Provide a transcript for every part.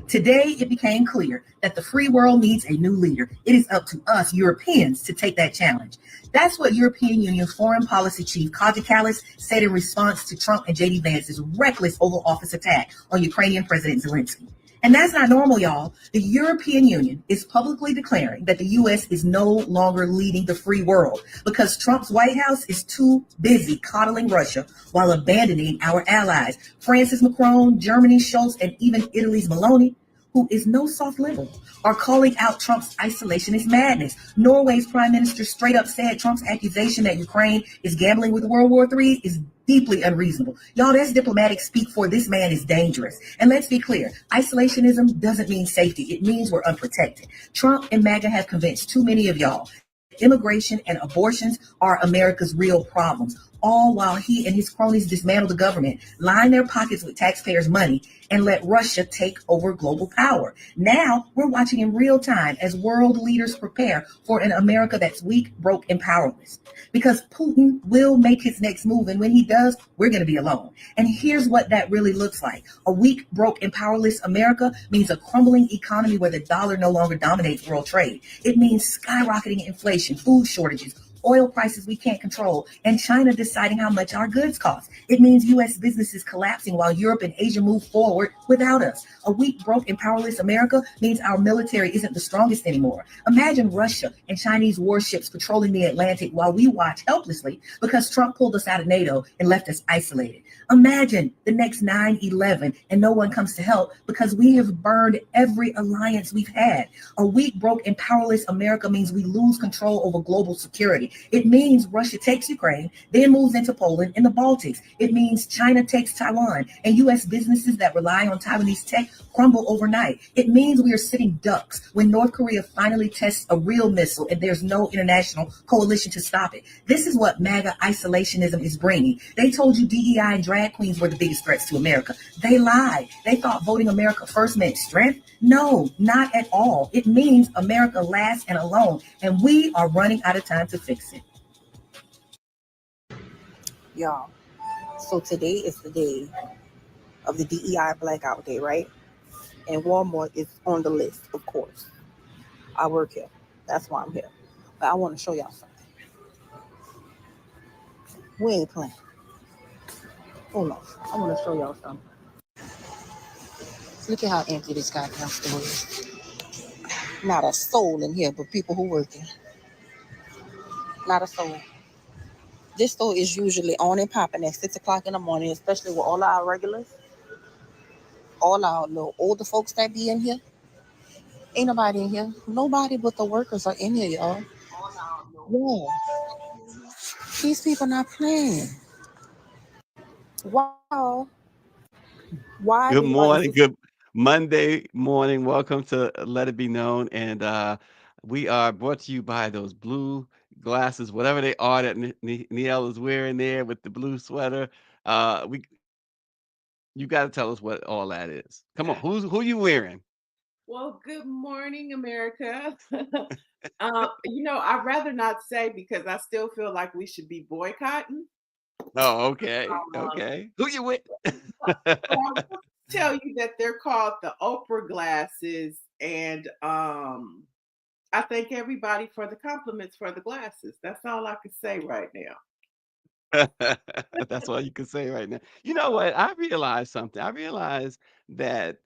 Today, it became clear that the free world needs a new leader. It is up to us, Europeans, to take that challenge. That's what European Union Foreign Policy Chief Kaja Kallas said in response to Trump and J.D. Vance's reckless Oval Office attack on Ukrainian President Zelensky. And that's not normal, y'all. The European Union is publicly declaring that the U.S. is no longer leading the free world because Trump's White House is too busy coddling Russia while abandoning our allies. France's Macron, Germany's Scholz, and even Italy's Meloni, who is no soft liberal, are calling out Trump's isolationist madness. Norway's prime minister straight up said Trump's accusation that Ukraine is gambling with World War III is deeply unreasonable. Y'all, that's diplomatic speak for this man is dangerous. And let's be clear, isolationism doesn't mean safety. It means we're unprotected. Trump and MAGA have convinced too many of y'all immigration and abortions are America's real problems, all while he and his cronies dismantle the government, line their pockets with taxpayers' money, and let Russia take over global power. Now we're watching in real time as world leaders prepare for an America that's weak, broke, and powerless. Because Putin will make his next move, and when he does, we're going to be alone. And here's what that really looks like. A weak, broke, and powerless America means a crumbling economy where the dollar no longer dominates world trade. It means skyrocketing inflation, food shortages, oil prices we can't control, and China deciding how much our goods cost. It means U.S. businesses collapsing while Europe and Asia move forward without us. A weak, broke, and powerless America means our military isn't the strongest anymore. Imagine Russia and Chinese warships patrolling the Atlantic while we watch helplessly because Trump pulled us out of NATO and left us isolated. Imagine the next 9/11 and no one comes to help because we have burned every alliance we've had. A weak, broke, and powerless America means we lose control over global security. It means Russia takes Ukraine, then moves into Poland and the Baltics. It means China takes Taiwan, and U.S. businesses that rely on Taiwanese tech crumble overnight. It means we are sitting ducks when North Korea finally tests a real missile and there's no international coalition to stop it. This is what MAGA isolationism is bringing. They told you DEI and drag queens were the biggest threats to America. They lied. They thought voting America first meant strength. No, not at all. It means America last and alone, and we are running out of time to fix it. Y'all, so today is the day of the DEI Blackout Day, right? And Walmart is on the list, of course. I work here. That's why I'm here. But I want to show y'all something. We ain't playing. Hold on. I want to show y'all something. Look at how empty this goddamn store is. Not a soul in here but people who working. Not a soul. This store is usually on and popping at 6 o'clock in the morning, especially with all our regulars, all our little older folks that be in here. Ain't nobody in here. Nobody but the workers are in here, y'all. Yeah. These people not playing. Wow. Why Good do y'all morning. insist? Good Monday morning. Welcome to Let It Be Known. And we are brought to you by those blue glasses, whatever they are that Niel is wearing there with the blue sweater. We You got to tell us what all that is. Come on, who you wearing? Well, good morning, America. I'd rather not say because I still feel like we should be boycotting. Oh, okay, Um, okay. Who you with? but I will tell you that they're called the Oprah glasses, and I thank everybody for the compliments for the glasses. That's all I can say right now. That's all you can say right now. You know what? I realized something. I realized that,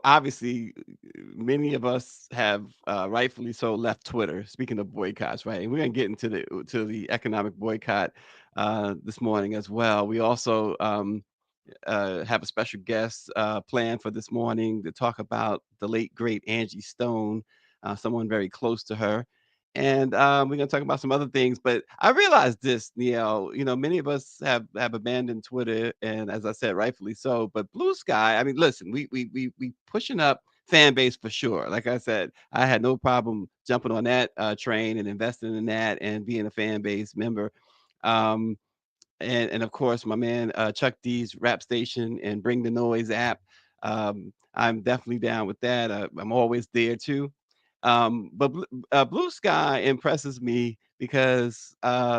obviously, many of us have rightfully so left Twitter. Speaking of boycotts, right? And we're gonna get into the economic boycott this morning as well. We also have a special guest planned for this morning to talk about the late great Angie Stone, someone very close to her. And we're going to talk about some other things. But I realized this, Neil. Many of us have abandoned Twitter, and as I said, rightfully so. But Blue Sky, I mean, listen, we pushing up fan base for sure. Like I said, I had no problem jumping on that train and investing in that and being a fan base member. Um, and of course my man Chuck D's Rap Station and Bring the Noise app. I'm definitely down with that. I'm always there too. But Blue Sky impresses me because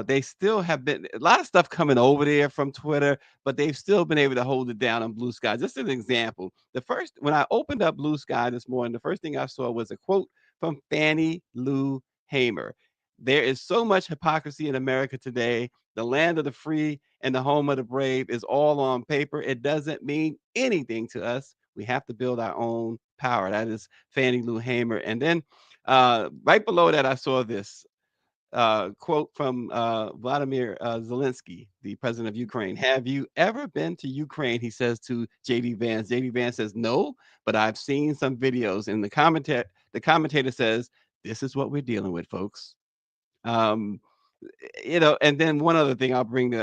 they still have been a lot of stuff coming over there from Twitter, but they've still been able to hold it down on Blue Sky. Just an example, the first when I opened up Blue Sky this morning, the first thing I saw was a quote from Fannie Lou Hamer. There is so much hypocrisy in America today. The land of the free and the home of the brave is all on paper. It doesn't mean anything to us. We have to build our own power. That is Fannie Lou Hamer. And then right below that, I saw this quote from Vladimir Zelensky, the president of Ukraine. Have you ever been to Ukraine? He says to JD Vance. JD Vance says, no, but I've seen some videos. And the commentator says, this is what we're dealing with, folks. Um, and then one other thing I'll bring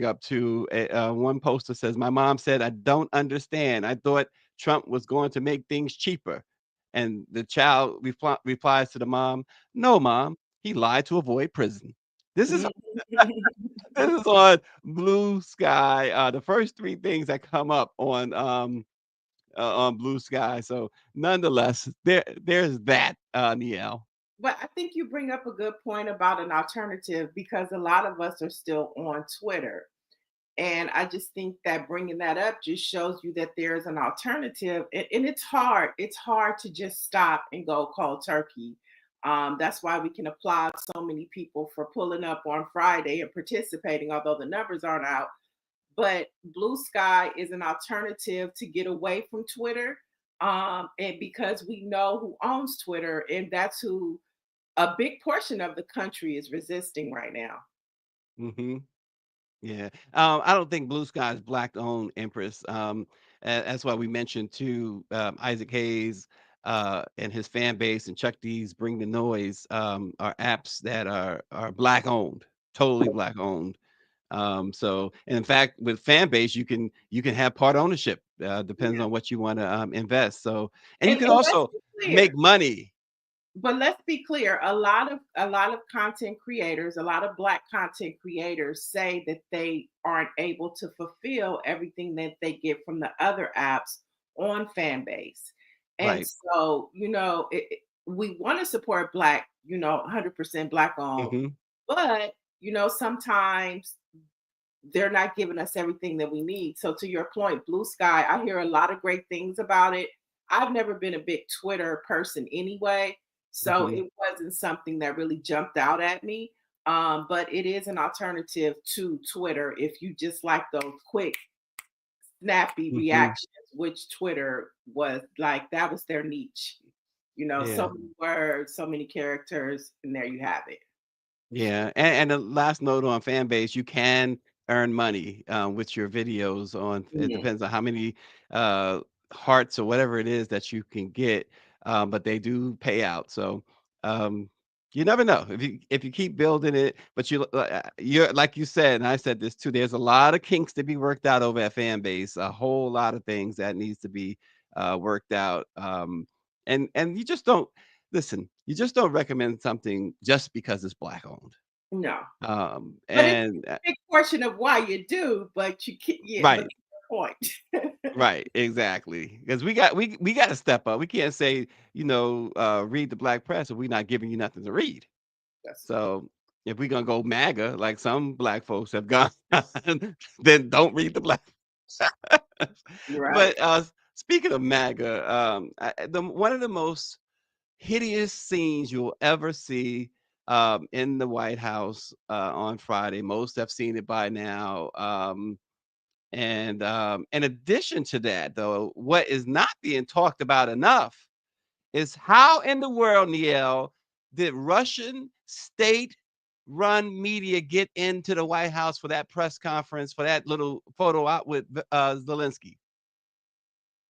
up too. One poster says, "My mom said I don't understand. I thought Trump was going to make things cheaper." And the child replies to the mom, "No, mom, he lied to avoid prison." This is this is on Blue Sky. The first three things that come up on Blue Sky. So nonetheless, there's that, Niel. But I think you bring up a good point about an alternative because a lot of us are still on Twitter. And I just think that bringing that up just shows you that there's an alternative. And it's hard. It's hard to just stop and go cold turkey. That's why we can applaud so many people for pulling up on Friday and participating, although the numbers aren't out. But Blue Sky is an alternative to get away from Twitter. And because we know who owns Twitter, and that's who a big portion of the country is resisting right now. Hmm. Yeah. I don't think Blue Sky is black owned, Empress. That's why we mentioned too Isaac Hayes and his fan base and Chuck D's Bring the Noise are apps that are black owned, totally black owned. So and in fact, with fan base, you can have part ownership. Depends on what you want to invest. So and you can And let's also be clear, make money. but let's be clear, a lot of content creators, a lot of black content creators say that they aren't able to fulfill everything that they get from the other apps on fan base. And Right. so, we want to support black, 100% black owned, Hmm. but sometimes they're not giving us everything that we need. So to your point, Blue Sky, I hear a lot of great things about it. I've never been a big Twitter person anyway, so Hmm. it wasn't something that really jumped out at me. But it is an alternative to Twitter if you just like those quick, snappy Hmm. reactions, which Twitter was like, that was their niche. So Yeah. many words, so many characters, and there you have it. Yeah, and the last note on fan base, you can earn money with your videos on. It Mhm. depends on how many uh, hearts or whatever it is that you can get, but they do pay out. So um, you never know if you keep building it. But you're like you said, and I said this too. There's a lot of kinks to be worked out over at fan base. A whole lot of things that needs to be worked out. And you just don't. Listen, you just don't recommend something just because it's black owned. No. But it's And a big portion of why you do, but you can't, yeah, but right, that's the point. right, exactly. Because we got to step up. We can't say read the black press if we're not giving you nothing to read. That's So if we're gonna go MAGA like some black folks have gone, then don't read the black. you're right. But speaking of MAGA, one of the most hideous scenes you'll ever see in the White House on Friday. Most have seen it by now. And in addition to that, though, what is not being talked about enough is how in the world, Niel, did Russian state run media get into the White House for that press conference, for that little photo out with Zelensky?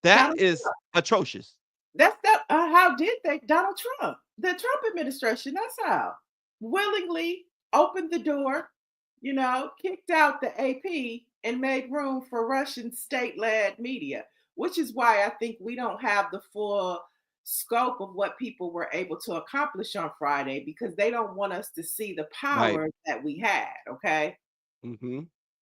That Donald is atrocious. That's that. How did they? Donald Trump, the Trump administration. That's how willingly opened the door, kicked out the AP and made room for Russian state-led media, which is why I think we don't have the full scope of what people were able to accomplish on Friday because they don't want us to see the Right. power that we had. Okay. Hmm.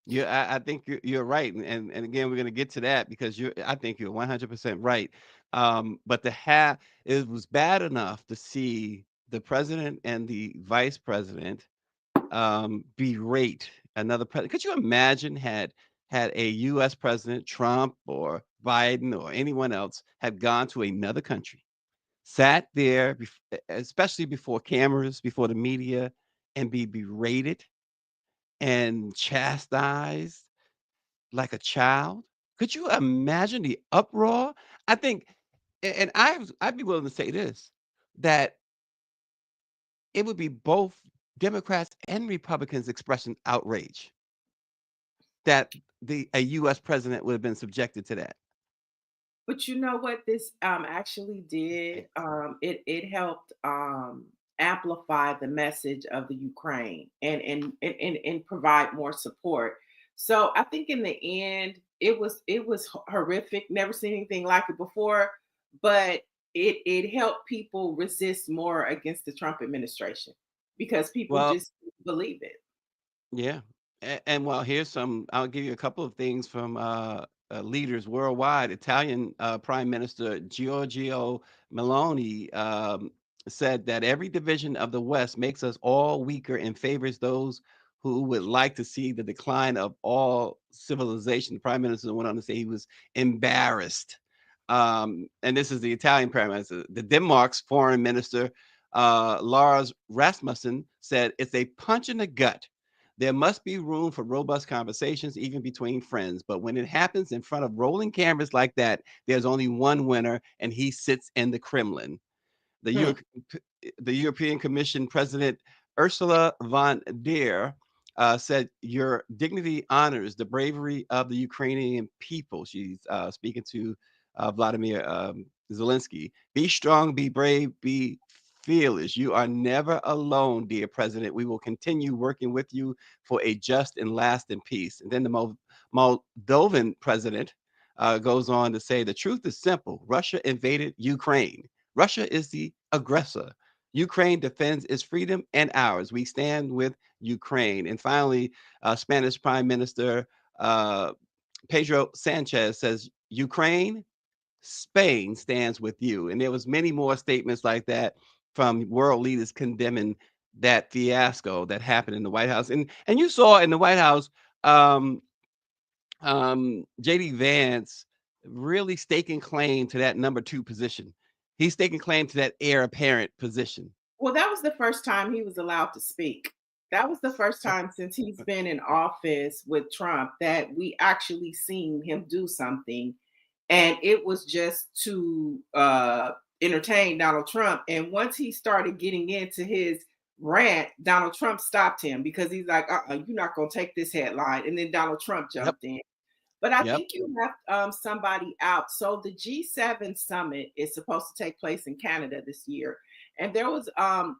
I think you're right, and again, we're gonna get to that because I think you're 100% right. But it was bad enough to see the president and the vice president berate another president. Could you imagine had a U.S. president, Trump or Biden or anyone else, had gone to another country, sat there, especially before cameras, before the media, and be berated and chastised like a child? Could you imagine the uproar? I think, and I'd be willing to say this, that it would be both Democrats and Republicans expressing outrage that a U.S. president would have been subjected to that. But you know what this actually did? It helped amplify the message of the Ukraine and provide more support. So I think in the end, it was horrific. Never seen anything like it before, but it helped people resist more against the Trump administration because people Well, just believe it. yeah. And well, I'll give you a couple of things from leaders worldwide. Italian Prime Minister Giorgio Meloni said that every division of the West makes us all weaker and favors those who would like to see the decline of all civilization. The Prime Minister went on to say he was embarrassed. And this is the Italian Prime Minister. The Denmark's Foreign Minister, Lars Rasmussen, said it's a punch in the gut. There must be room for robust conversations, even between friends. But when it happens in front of rolling cameras like that, there's only one winner, and he sits in the Kremlin. The, Hmm. Euro- the European Commission President Ursula von der said, "Your dignity honors the bravery of the Ukrainian people." She's speaking to Vladimir Zelensky. Be strong, be brave, be fearless. You are never alone, dear President. We will continue working with you for a just and lasting peace. And then the Moldovan president goes on to say, the truth is simple. Russia invaded Ukraine. Russia is the aggressor. Ukraine defends its freedom and ours. We stand with Ukraine. And finally, Spanish Prime Minister uh, Pedro Sanchez says, Ukraine, Spain stands with you. And there was many more statements like that from world leaders condemning that fiasco that happened in the White House. And you saw in the White House, um, JD Vance really staking claim to that number two position. He's staking claim to that heir apparent position. Well, that was the first time he was allowed to speak. That was the first time since he's been in office with Trump that we actually seen him do something. And it was just to entertain Donald Trump. And once he started getting into his rant, Donald Trump stopped him because he's like, you're not going to take this headline. And then Donald Trump Yep. jumped in. But I Yep. think you left somebody out. So the G7 summit is supposed to take place in Canada this year, and there was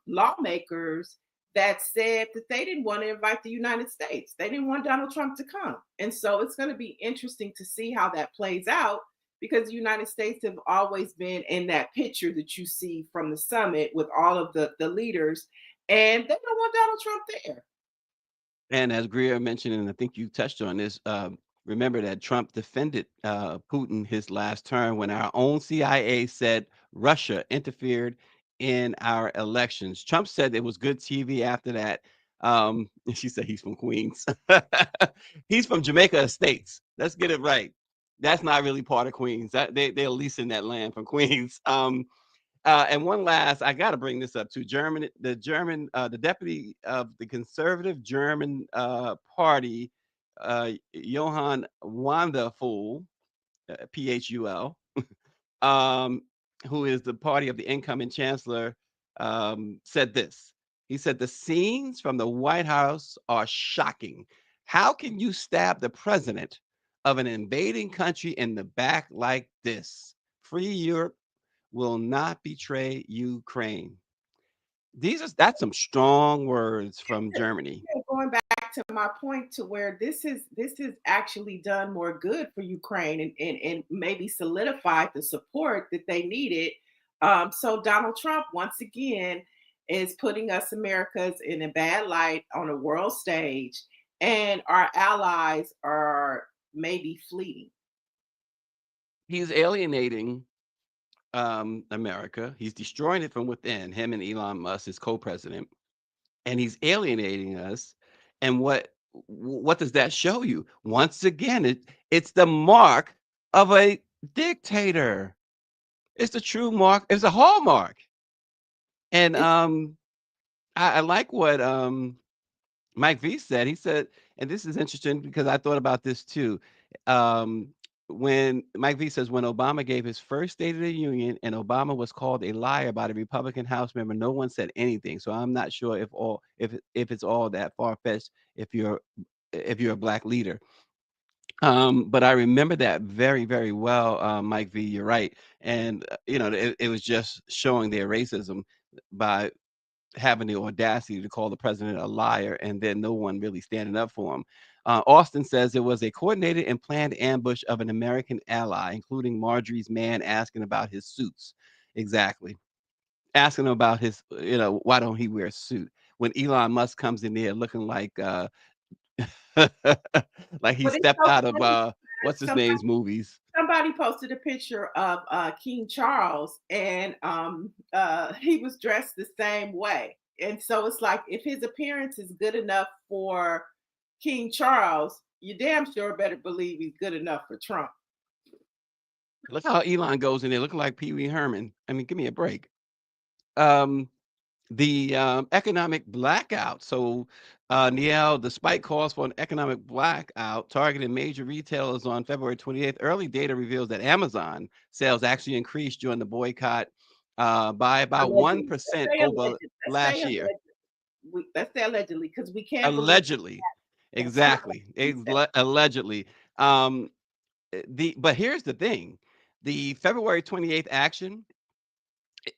lawmakers that said that they didn't want to invite the United States. They didn't want Donald Trump to come, and so it's going to be interesting to see how that plays out because the United States have always been in that picture that you see from the summit with all of the leaders, and they don't want Donald Trump there. And as Greer mentioned, and I think you touched on this, remember that Trump defended Putin his last term when our own CIA said Russia interfered in our elections. Trump said it was good TV after that. And she said he's from Queens. He's from Jamaica Estates. Let's get it right. That's not really part of Queens. They're leasing that land from Queens. And one last, I got to bring this up too. The deputy of the conservative German party, Johann Wonderful, PHUL, um, who is the party of the incoming chancellor, said this. He said, the scenes from the White House are shocking. How can you stab the president of an invading country in the back like this? Free Europe will not betray Ukraine. That's some strong words from Germany. Going back to my point to where this is actually done more good for Ukraine and maybe solidified the support that they needed. So Donald Trump once again is putting us Americas in a bad light on a world stage. and our allies are maybe fleeting. He's alienating America. He's destroying it from within. Him and Elon Musk, his co-president, and he's alienating us. And what does that show you? Once again, it's the mark of a dictator. It's the true mark. It's a hallmark. And It's I like what Mike V said. He said, and this is interesting because I thought about this too. Um, when Mike V says, when Obama gave his first State of the Union and Obama was called a liar by the Republican House member, no one said anything. So I'm not sure if it's all that far fetched if you're a black leader. But I remember that very, very well, Mike V. You're right, and it was just showing their racism by having the audacity to call the president a liar and then no one really standing up for him. Austin says it was a coordinated and planned ambush of an American ally, including Marjorie's man asking about his suits. Exactly. Asking him about his, why don't he wear a suit? When Elon Musk comes in there looking like like he but it's stepped so out of funny. what's his Somebody, name's movies. somebody posted a picture of King Charles, and he was dressed the same way. And so it's like, if his appearance is good enough for King Charles, you damn sure better believe he's good enough for Trump. Look how Elon goes in there looking like Pee Wee Herman. I mean, give me a break. Um, the economic blackout. So, Niall, despite calls for an economic blackout targeting major retailers on February 28th, early data reveals that Amazon sales actually increased during the boycott by about Allegedly. Let's 1% say over allegedly. last year. Let's say allegedly, because we can't believe Allegedly. that somebody Exactly. said. Allegedly. But here's the thing. The February 28th action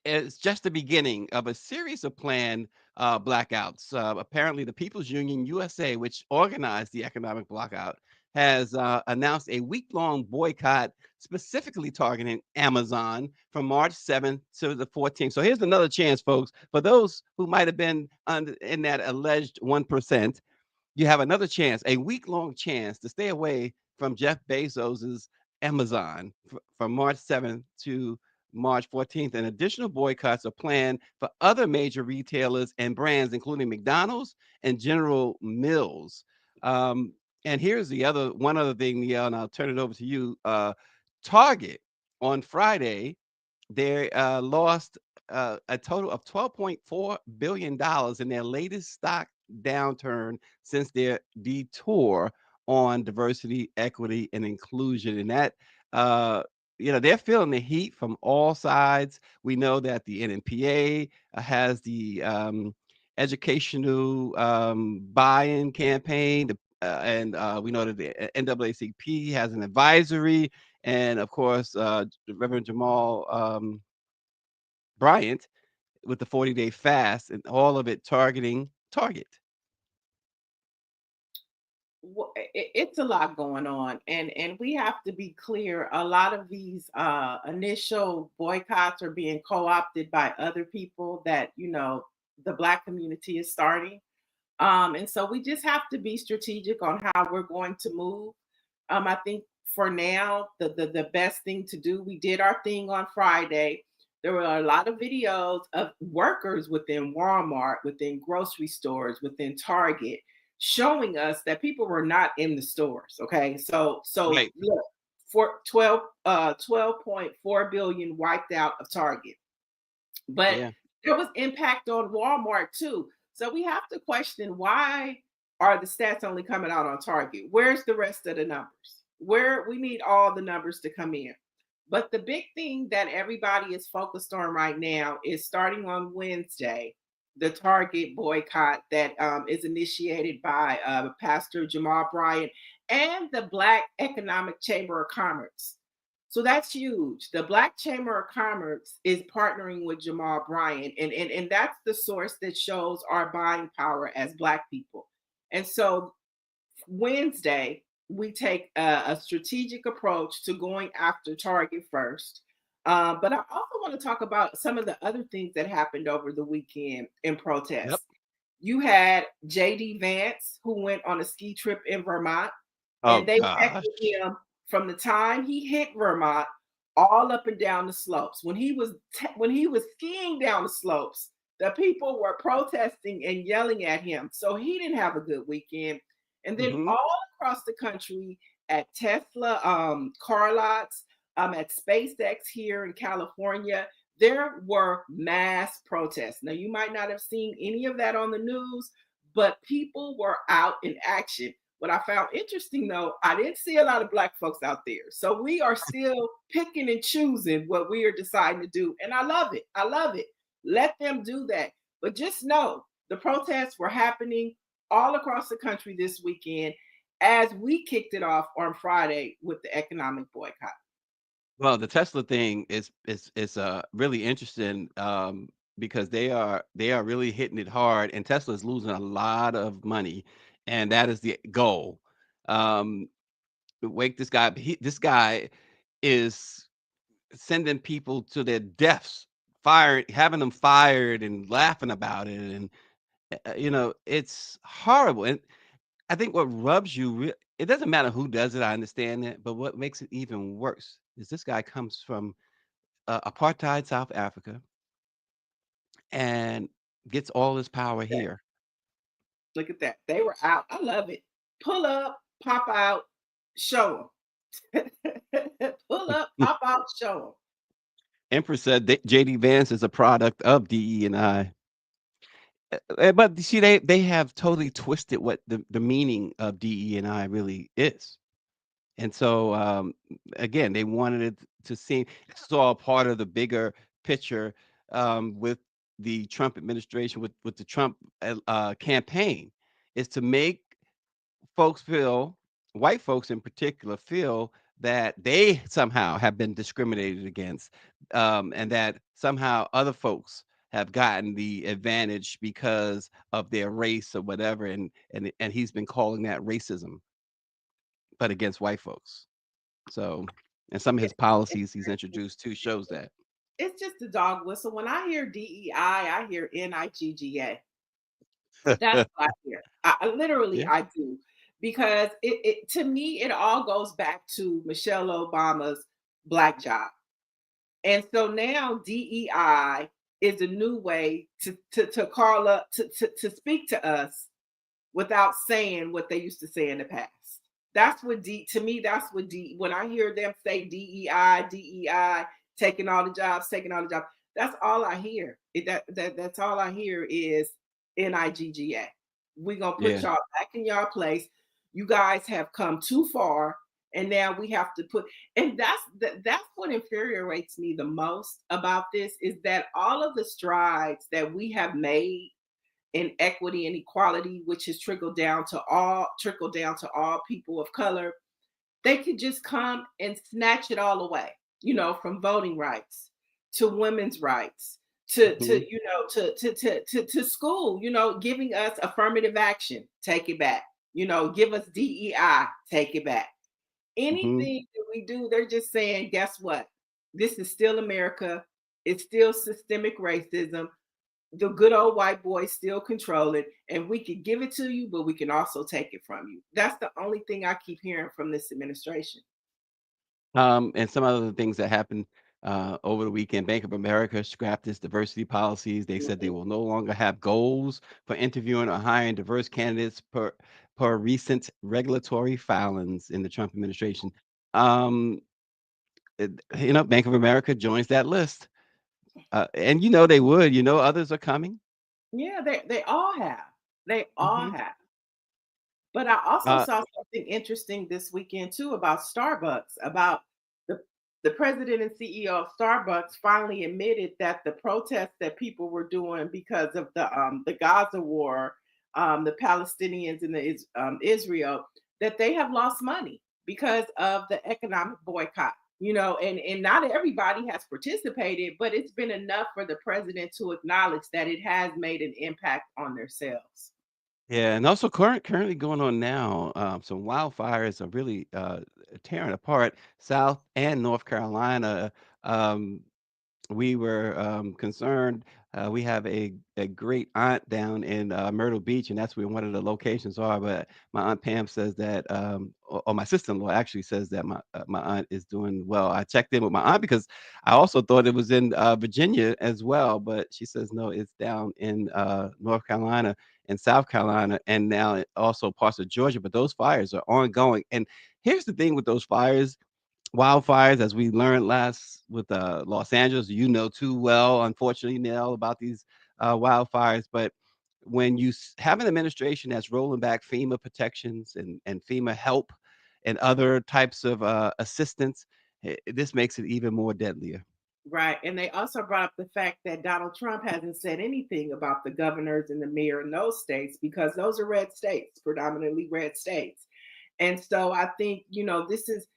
is just the beginning of a series of planned blackouts. Apparently, the People's Union USA, which organized the economic blackout, has announced a week-long boycott specifically targeting Amazon from March 7th to the 14th. So here's another chance, folks, for those who might have been in that alleged 1%. You have another chance, a week-long chance to stay away from Jeff Bezos's Amazon from March 7th to March 14th. And additional boycotts are planned for other major retailers and brands, including McDonald's and General Mills. And here's one other thing, Neil, and I'll turn it over to you. Target on Friday, they lost a total of $12.4 billion in their latest stock downturn since their detour on diversity, equity, and inclusion. And that, they're feeling the heat from all sides. We know that the NNPA has the educational buy-in campaign, and we know that the NAACP has an advisory, and of course, Reverend Jamal Bryant with the 40-day fast, and all of it targeting Target. It's a lot going on, and we have to be clear. A lot of these initial boycotts are being co-opted by other people that the Black community is starting, and so we just have to be strategic on how we're going to move. I think for now, the best thing to do, we did our thing on Friday. There were a lot of videos of workers within Walmart, within grocery stores, within Target, showing us that people were not in the stores. Okay. So Right. look, for 12.4 billion wiped out of Target. But Yeah. there was impact on Walmart too. So we have to question, why are the stats only coming out on Target? Where's the rest of the numbers? Where we need all the numbers to come in. But the big thing that everybody is focused on right now is, starting on Wednesday, the Target boycott that is initiated by Pastor Jamal Bryant and the Black Economic Chamber of Commerce. So that's huge. The Black Chamber of Commerce is partnering with Jamal Bryant, and that's the source that shows our buying power as Black people. And so Wednesday, we take a strategic approach to going after Target first. But I also want to talk about some of the other things that happened over the weekend in Yep. protest. You had JD Vance, who went on a ski trip in Vermont, Oh and they heckled gosh. him from the time he hit Vermont all up and down the slopes. When he was skiing down the slopes, the people were protesting and yelling at him. So he didn't have a good weekend. And then Hmm. all across the country at Tesla car lots, at SpaceX here in California, there were mass protests. Now, you might not have seen any of that on the news, but people were out in action. What I found interesting, though, I didn't see a lot of Black folks out there. So we are still picking and choosing what we are deciding to do. And I love it. I love it. Let them do that. But just know the protests were happening all across the country this weekend as we kicked it off on Friday with the economic boycott. Well, the Tesla thing is really interesting, because they are really hitting it hard, and Tesla is losing a lot of money, and that is the goal. Um, Wake this guy. This guy is sending people to their deaths, fired, having them fired, and laughing about it, and it's horrible. And I think what rubs you, it doesn't matter who does it. I understand that, but what makes it even worse is this guy comes from apartheid South Africa and gets all his power here. Look at that. They were out. I love it. Pull up, pop out, show them. Pull up, pop out, show Empress said that JD Vance is a product of DE and I. But see, they have totally twisted what the meaning of DE and I really is. And so, again, they wanted it to seem it's all part of the bigger picture, with the Trump administration, with the Trump campaign, is to make folks feel, white folks in particular, feel that they somehow have been discriminated against, and that somehow other folks have gotten the advantage because of their race or whatever, and he's been calling that racism, but against white folks. So, and some of them. his policies he's introduced too shows that. It's just a dog whistle. When I hear DEI, I hear NIGGA. That's what I hear. I literally Yeah. I do. Because it to me, it all goes back to Michelle Obama's black job. And so now DEI is a new way to call up to speak to us without saying what they used to say in the past. That's what D to me, that's what D when I hear them say DEI, taking all the jobs, that's all I hear. That's all I hear is NIGGA. We're gonna put Yeah. y'all back in y'all place. You guys have come too far, and now we have to put and that's what infuriates me the most about this is that all of the strides that we have made in equity and equality, which has trickled down to all people of color, they could just come and snatch it all away, from voting rights to women's rights Hmm. to school, giving us affirmative action, take it back, give us DEI, take it back. Hmm. Anything that we do, they're just saying, guess what? This is still America. It's still systemic racism. The good old white boys still control it, and we can give it to you, but we can also take it from you. That's the only thing I keep hearing from this administration. And some other things that happened over the weekend. Bank of America scrapped its diversity policies. They said they Mhm. will no longer have goals for interviewing or hiring diverse candidates per recent regulatory filings in the Trump administration. Um, Bank of America joins that list, and they would. Others are coming. Yeah, they all have. They all Hmm. have. But I also Uh, saw something interesting this weekend too about Starbucks, about the the president and CEO of Starbucks finally admitted that the protests that people were doing because of the Gaza war, the Palestinians and Israel, that they have lost money because of the economic boycott. And not everybody has participated, but it's been enough for the president to acknowledge that it has made an impact on their sales. Yeah, and also currently going on now, some wildfires are really tearing apart South and North Carolina. Um, we were concerned. We have a great aunt down in Myrtle Beach, and that's where one of the locations are. But my aunt Pam says that, or my sister-in-law actually says that my aunt is doing well. I checked in with my aunt because I also thought it was in Virginia as well, but she says no, it's down in North Carolina and South Carolina, and now also parts of Georgia. But those fires are ongoing. And here's the thing with those fires: wildfires, as we learned last with Los Angeles, you know too well, unfortunately, Nell, about these wildfires. But when you have an administration that's rolling back FEMA protections and FEMA help and other types of assistance, this makes it even more deadlier. Right. And they also brought up the fact that Donald Trump hasn't said anything about the governors and the mayor in those states because those are red states, predominantly red states. And so I think, this is,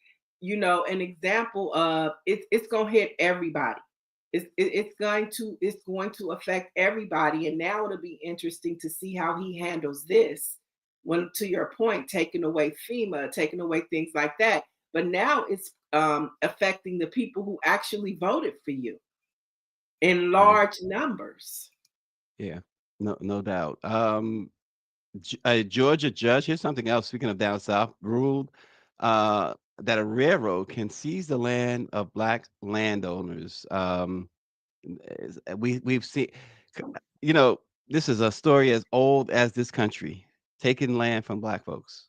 an example of it's going to hit everybody. It's going to affect everybody. And now it'll be interesting to see how he handles this when, to your point, taking away FEMA, taking away things like that. But now it's affecting the people who actually voted for you in Yeah, large numbers. yeah, no doubt. A Georgia judge, here's something else. Speaking of down south, ruled that a railroad can seize the land of black landowners. We've seen, c- you know, this is a story as old as this country, taking land from black folks.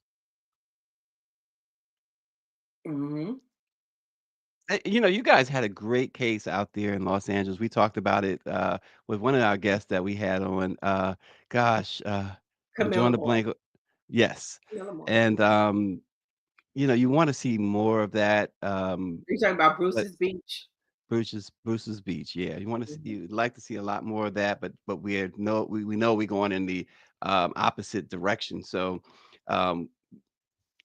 Hmm. You guys had a great case out there in Los Angeles. We talked about it with one of our guests that we had on. Gosh, I'm drawing Camilla a Moore. blank. Yes, Camilla Moore. and you want to see more of that. Are you talking about But Bruce's Beach? Bruce's Beach, yeah, you want to see, Mhm. you'd like to see a lot more of that, but we know we're going in the opposite direction. So um,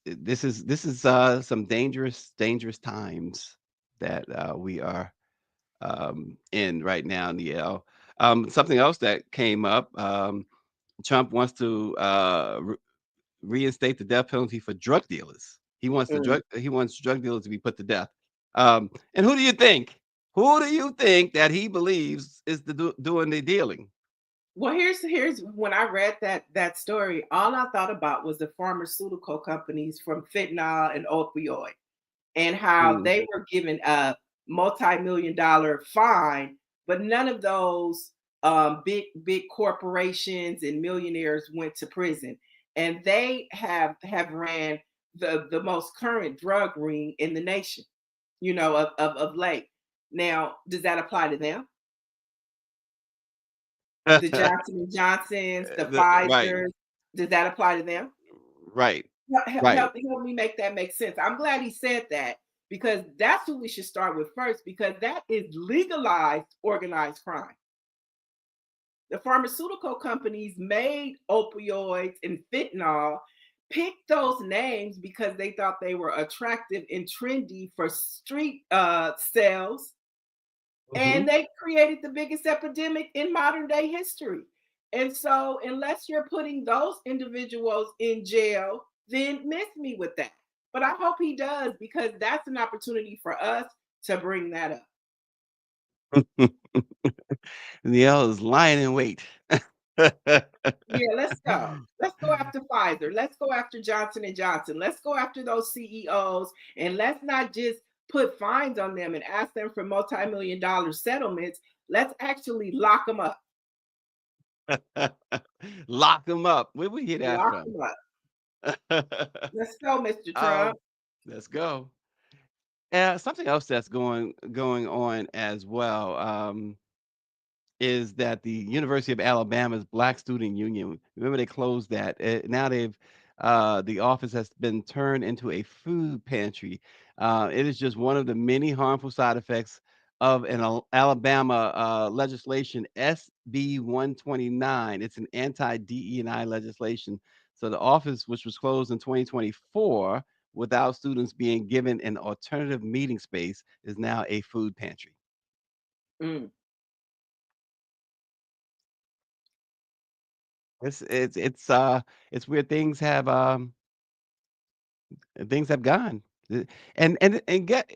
this is some dangerous times that we are in right now, Niel. Something else that came up: Trump wants to reinstate the death penalty for drug dealers. Mm. He wants drug dealers to be put to death. And who do you think? Who do you think that he believes is doing the dealing? Well, here's when I read that story, all I thought about was the pharmaceutical companies from fentanyl and opioid, and how Mm, they were given a multi-million dollar fine, but none of those big corporations and millionaires went to prison, and they have ran the most current drug ring in the nation, of late. Now, does that apply to them? The Johnson and Johnsons, the right, Pfizers, does that apply to them? right, right. Help me make that make sense. I'm glad he said that because that's who we should start with first because that is legalized organized crime. The pharmaceutical companies made opioids and fentanyl, picked those names because they thought they were attractive and trendy for street sales, Hmm. and they created the biggest epidemic in modern day history. And so, unless you're putting those individuals in jail, then miss me with that. But I hope he does because that's an opportunity for us to bring that up. Niel is lying in wait. Yeah, let's go. Let's go after Pfizer. Let's go after Johnson and Johnson. Let's go after those CEOs, and let's not just put fines on them and ask them for multi-million dollar settlements. Let's actually lock them up. Lock him up. Where we hear that Lock from? them up. Let's go, Mr. Trump. um, let's go. Something else that's going on as well. Is that the University of Alabama's Black Student Union. Remember they closed that. Now the office has been turned into a food pantry. It is just one of the many harmful side effects of an Alabama legislation, SB 129. It's an anti-DE&I legislation. So the office, which was closed in 2024 without students being given an alternative meeting space, is now a food pantry. Mm. It's where things have gone. And get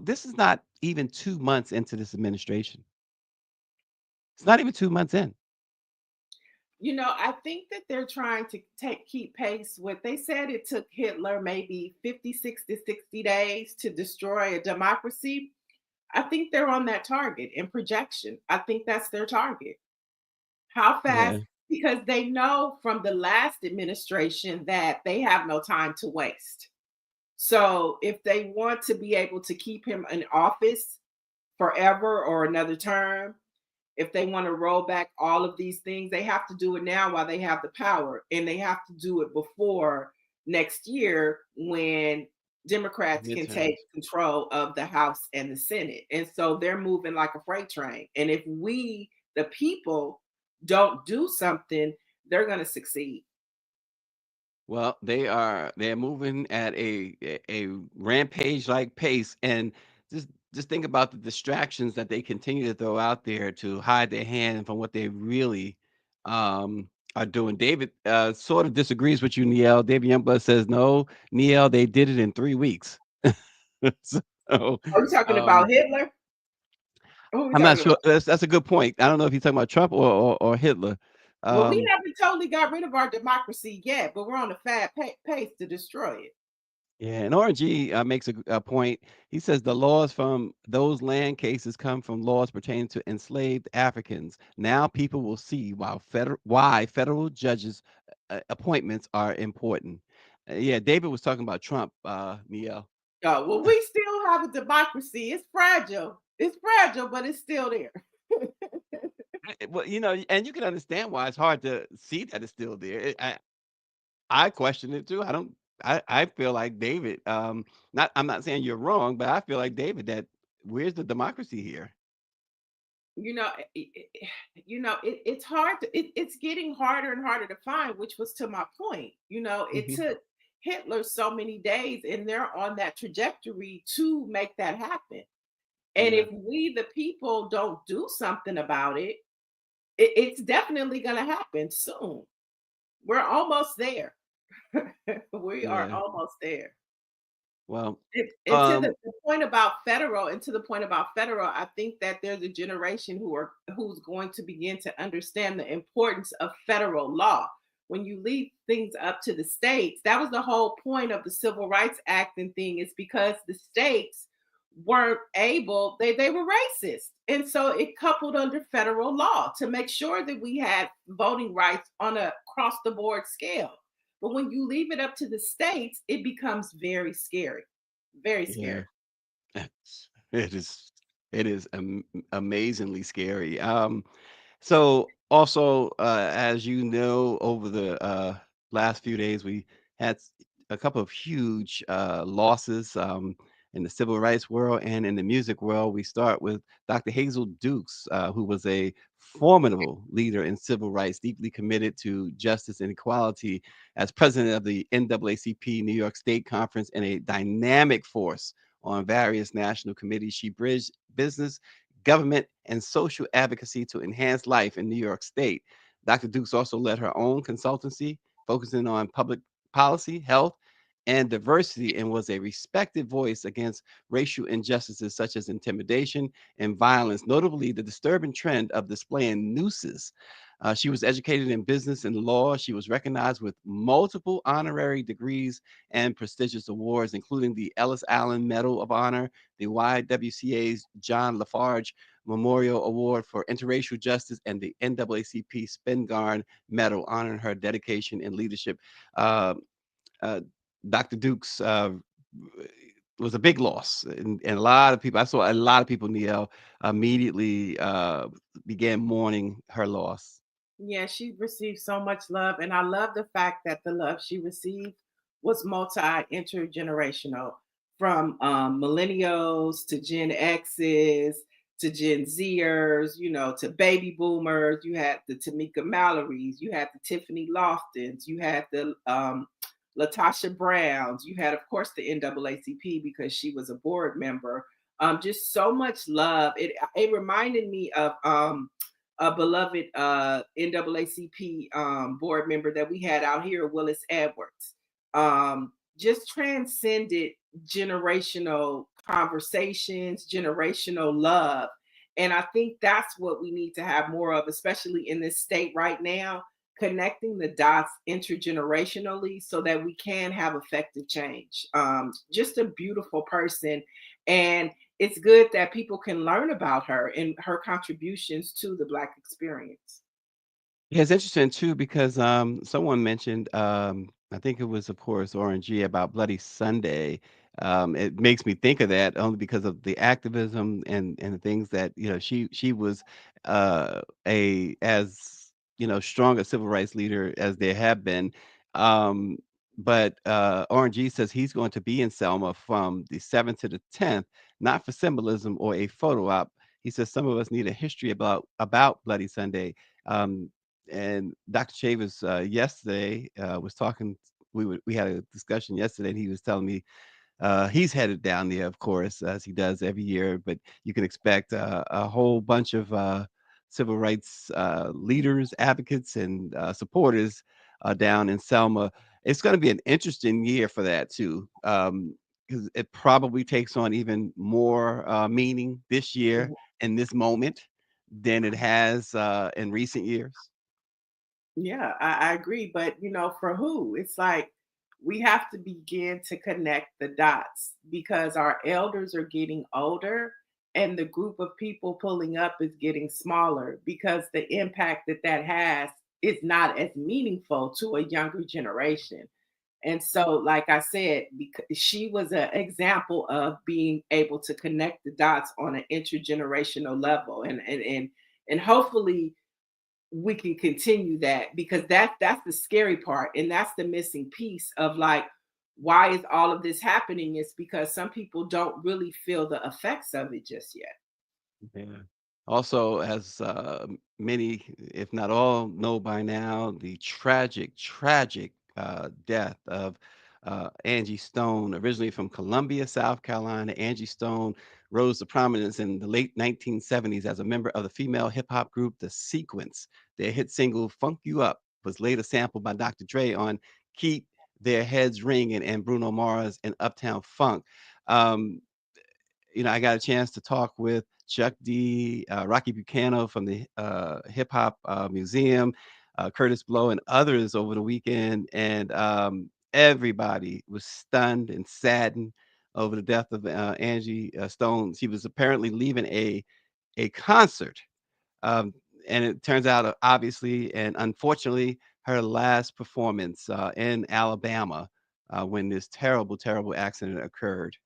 this is not even 2 months into this administration. It's not even 2 months in. I think that they're trying to keep pace with. They said it took Hitler maybe 56 to 60 days to destroy a democracy. I think they're on that target in projection. I think that's their target. How fast? Yeah. Because they know from the last administration that they have no time to waste. So if they want to be able to keep him in office forever or another term, if they want to roll back all of these things, they have to do it now while they have the power. And they have to do it before next year when Democrats can take Midterms. control of the House and the Senate. And so they're moving like a freight train. And if we, the people, don't do something, they're going to succeed. Well, they're moving at a rampage like pace, and just think about the distractions that they continue to throw out there to hide their hand from what they really are doing. David sort of disagrees with you, Niel. David Youngblood says no, Niel, they did it in 3 weeks. So, Are you talking um, about Hitler? Who are we I'm not talking sure. about? That's a good point. I don't know if he's talking about Trump or Hitler. Well, we Um, haven't totally got rid of our democracy yet, but we're on a fast pace to destroy it. Yeah, and RG makes a point. He says the laws from those land cases come from laws pertaining to enslaved Africans. Now people will see why federal judges' appointments are important. Yeah, David was talking about Trump, Niel. Well, we still have a democracy. It's fragile. It's fragile, but it's still there. Well, and you can understand why it's hard to see that it's still there. I question it too. I don't. I feel like David. Not. I'm not saying you're wrong, but I feel like David. That where's the democracy here? you know, it's hard to, it's getting harder and harder to find, which was to my point. It Hmm. took Hitler so many days, and they're on that trajectory to make that happen. And Yeah. if we, the people, don't do something about it, it's definitely going to happen soon. We're almost there. We are Yeah. almost there. Well, And to um, the point about federal, I think that there's a generation who's going to begin to understand the importance of federal law. When you leave things up to the states, that was the whole point of the Civil Rights Act and thing, is because the states weren't able, they were racist. And so it coupled under federal law to make sure that we had voting rights on a cross the board scale. But when you leave it up to the states, it becomes very scary. Very yeah, scary. it is. It is amazingly scary. So also, as you know, over the last few days, we had a couple of huge losses in the civil rights world and in the music world. We start with Dr. Hazel Dukes, who was a formidable leader in civil rights, deeply committed to justice and equality as president of the NAACP New York State Conference and a dynamic force on various national committees. She bridged business, government, and social advocacy to enhance life in New York State. Dr. Dukes also led her own consultancy focusing on public policy, health, and diversity, and was a respected voice against racial injustices such as intimidation and violence, notably the disturbing trend of displaying nooses. She was educated in business and law. She was recognized with multiple honorary degrees and prestigious awards, including the Ellis Allen Medal of Honor, the YWCA's John Lafarge Memorial Award for Interracial Justice, and the NAACP Spingarn Medal, honoring her dedication and leadership. Uh, uh, Dr. Dukes was a big loss, and a lot of people. I saw a lot of people, Neil, immediately began mourning her loss. Yeah, she received so much love. And I love the fact that the love she received was intergenerational, from millennials to Gen X's to Gen Zers, to baby boomers. You had the Tamika Mallory's, you had the Tiffany Loftons, you had the Latasha Browns, you had, of course, the NAACP because she was a board member. Just so much love. It reminded me of a beloved NAACP board member that we had out here, Willis Edwards. Just transcended generational conversations, generational love. And I think that's what we need to have more of, especially in this state right now, connecting the dots intergenerationally so that we can have effective change. Just a beautiful person. And it's good that people can learn about her and her contributions to the Black experience. Yeah, it's interesting too because someone mentioned I think it was of course RNG about Bloody Sunday. It makes me think of that only because of the activism and the things that she was a as strong a civil rights leader as there have been. Um, but RNG says he's going to be in Selma from the 7th to the 10th, not for symbolism or a photo op. He says some of us need a history about Bloody Sunday. Um, and Dr. Chavez yesterday was talking. We had a discussion yesterday, and he was telling me he's headed down there, of course, as he does every year. But you can expect a whole bunch of civil rights leaders, advocates, and supporters down in Selma. It's going to be an interesting year for that too, because it probably takes on even more meaning this year in this moment than it has in recent years. Yeah, I agree. But, for who? It's like we have to begin to connect the dots because our elders are getting older and the group of people pulling up is getting smaller because the impact that that has is not as meaningful to a younger generation. And so, like I said, because she was an example of being able to connect the dots on an intergenerational level, and hopefully we can continue that because that's the scary part and that's the missing piece of like why is all of this happening is because some people don't really feel the effects of it just yet. Yeah. Also, as many, if not all, know by now, the tragic death of Angie Stone, originally from Columbia, South Carolina. Angie Stone rose to prominence in the late 1970s as a member of the female hip hop group The Sequence. Their hit single "Funk You Up" was later sampled by Dr. Dre on "Keep Their Heads Ringing" and Bruno Mars and Uptown Funk. Um, I got a chance to talk with Chuck D, Rocky Buchanan from the Hip Hop Museum, Curtis Blow, and others over the weekend. And everybody was stunned and saddened over the death of Angie Stone. She was apparently leaving a concert. Um, and it turns out, obviously and unfortunately, her last performance in Alabama when this terrible, terrible accident occurred.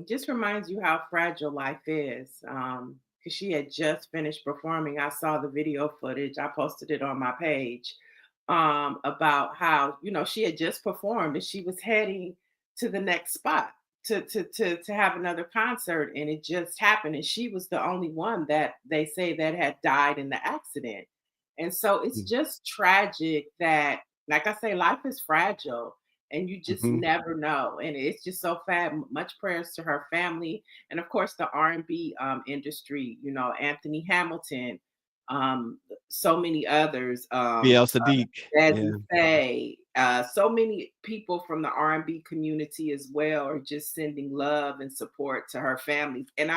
Just reminds you how fragile life is. Because she had just finished performing. I saw the video footage. I posted it on my page about how she had just performed and she was heading to the next spot to have another concert, and it just happened. And she was the only one that they say that had died in the accident. And so it's just tragic that, like I say, life is fragile and you just Mm-hmm. never know. And it's just so sad. Much prayers to her family, and of course the R&B industry. Anthony Hamilton, so many others. BL Sadiq. As Yeah. you say, so many people from the R&B community as well are just sending love and support to her family. And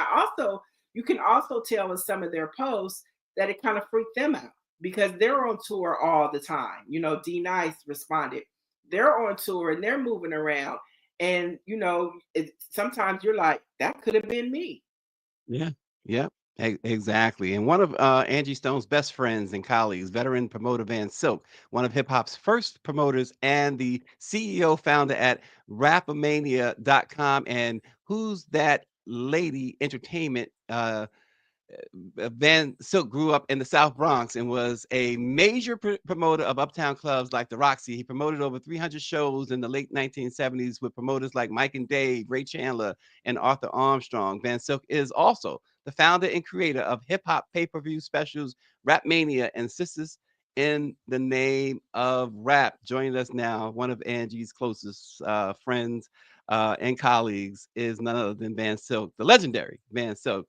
you can also tell in some of their posts that it kind of freaked them out because they're on tour all the time. D Nice responded, they're on tour and they're moving around. And, sometimes you're like, that could have been me. Yeah. Yeah. Exactly. And one of Angie Stone's best friends and colleagues, veteran promoter Vansilk, one of hip hop's first promoters and the CEO founder at Rapamania.com and Who's That Lady Entertainment. Van Silk grew up in the South Bronx and was a major promoter of uptown clubs like the Roxy. He promoted over 300 shows in the late 1970s with promoters like Mike and Dave, Ray Chandler, and Arthur Armstrong. Van Silk is also the founder and creator of hip hop pay-per-view specials Rap Mania and Sisters in the Name of Rap. Joining us now, one of Angie's closest friends and colleagues is none other than Van Silk, the legendary Van Silk.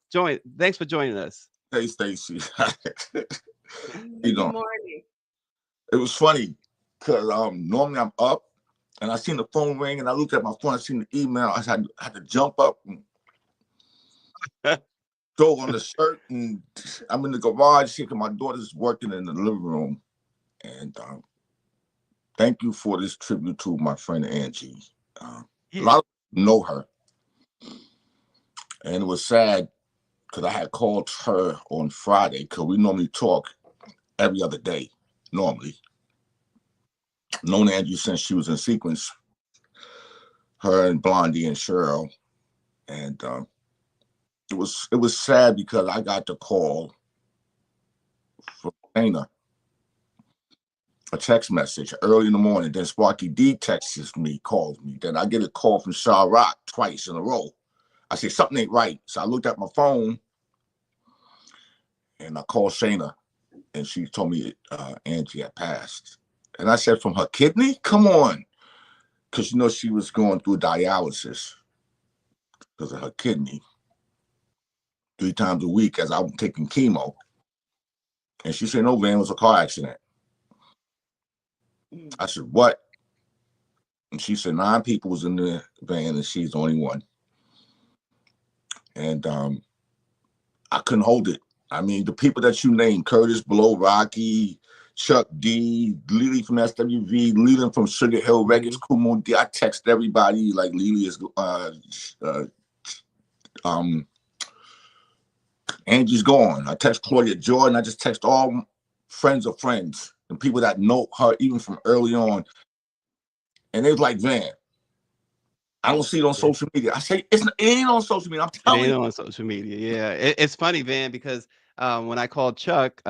Thanks for joining us. Hey, Stacy. You Good know, morning. it was funny because normally I'm up and I seen the phone ring and I looked at my phone, I seen the email. I had to jump up and throw on the shirt, and I'm in the garage. My daughter's working in the living room, and thank you for this tribute to my friend Angie. A lot of people know her, and it was sad because I had called her on Friday because we normally talk every other day, normally. Known Angie since she was in Sequence, her and Blondie and Cheryl, and it was sad because I got the call from Dana, a text message early in the morning. Then Sparky D texts me, calls me. Then I get a call from Shaw Rock twice in a row. I said, something ain't right. So I looked at my phone and I called Shayna, and she told me Angie had passed. And I said, from her kidney? Come on. Because she was going through dialysis because of her kidney 3 times a week as I was taking chemo. And she said, no, Van, it was a car accident. I said, what? And she said 9 people was in the van and she's the only one. And I couldn't hold it. I mean, the people that you named, Curtis Blow, Rocky, Chuck D, Lily from SWV, Leland from Sugar Hill Records, Kumo D. I text everybody like Lily is Angie's gone. I text Claudia Jordan. I just text all friends of friends and people that know her even from early on. And they was like, Van, I don't see it on social media. I say, it ain't on social media. I'm telling you. It ain't on social media. Yeah. It's funny, Van, because when I called Chuck,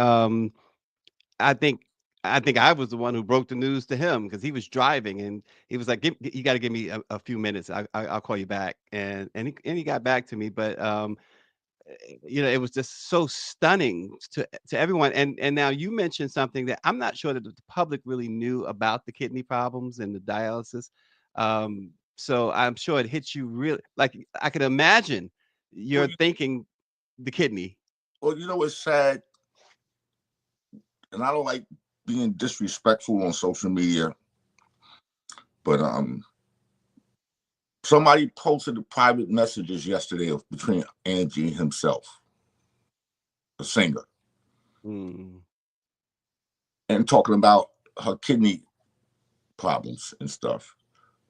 I think I was the one who broke the news to him because he was driving and he was like, "You got to give me a few minutes. I'll call you back." And he got back to me, but it was just so stunning to everyone. And now you mentioned something that I'm not sure that the public really knew about the kidney problems and the dialysis. So I'm sure it hits you really like I can imagine you're thinking the kidney. Well, it's sad, and I don't like being disrespectful on social media, but somebody posted the private messages yesterday between Angie and himself, the singer, and talking about her kidney problems and stuff.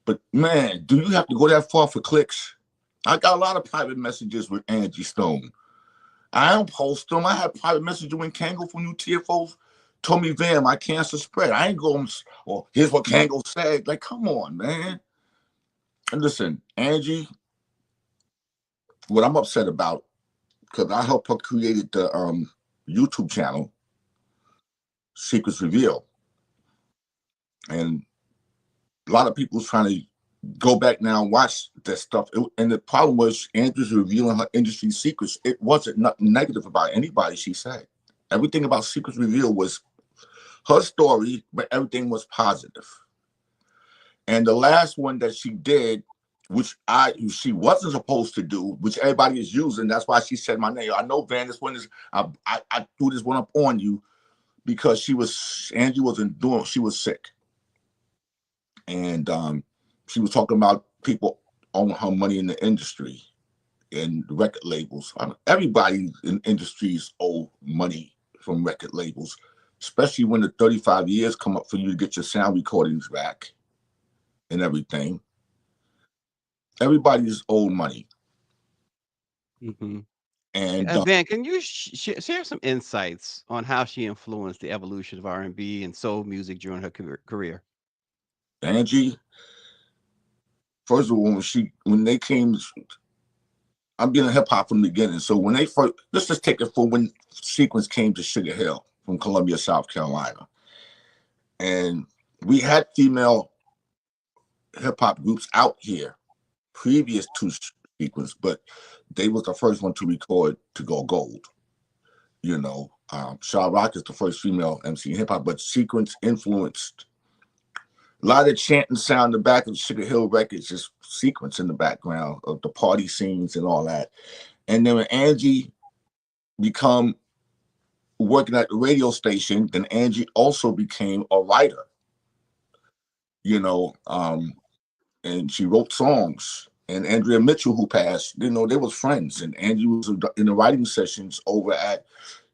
But man, do you have to go that far for clicks? I got a lot of private messages with Angie Stone. I don't post them. I had private messages when Kango from New TFO told me, Van, my cancer spread. I ain't going, or here's what Kango said. Like, come on, man. And listen, Angie, what I'm upset about, because I helped her create the YouTube channel, Secrets Reveal. And a lot of people trying to go back now and watch that stuff. And the problem was Angie's revealing her industry secrets. It wasn't nothing negative about anybody, she said. Everything about Secrets Reveal was her story, but everything was positive. And the last one that she did, which she wasn't supposed to do, which everybody is using, that's why she said my name. I know, Van, this one is, I threw this one up on you because Angie wasn't doing, she was sick. And she was talking about people owing her money in the industry and record labels. Everybody in industries owe money from record labels, especially when the 35 years come up for you to get your sound recordings back and everything. Everybody's owed money. And Van, can you share some insights on how she influenced the evolution of R&B and soul music during her career? Angie, first of all, when they came, I've been in hip hop from the beginning. So when they first, let's just take it for when Sequence came to Sugar Hill from Columbia, South Carolina. And we had female hip hop groups out here previous to Sequence, but they was the first one to record to go gold. Shaw Rock is the first female MC in hip hop, but Sequence influenced a lot of the chanting sound in the back of Sugar Hill Records, just Sequence in the background of the party scenes and all that. And then when Angie become working at the radio station, then Angie also became a writer, and she wrote songs. and Andrea Mitchell, who passed, they was friends. And Angie was in the writing sessions over at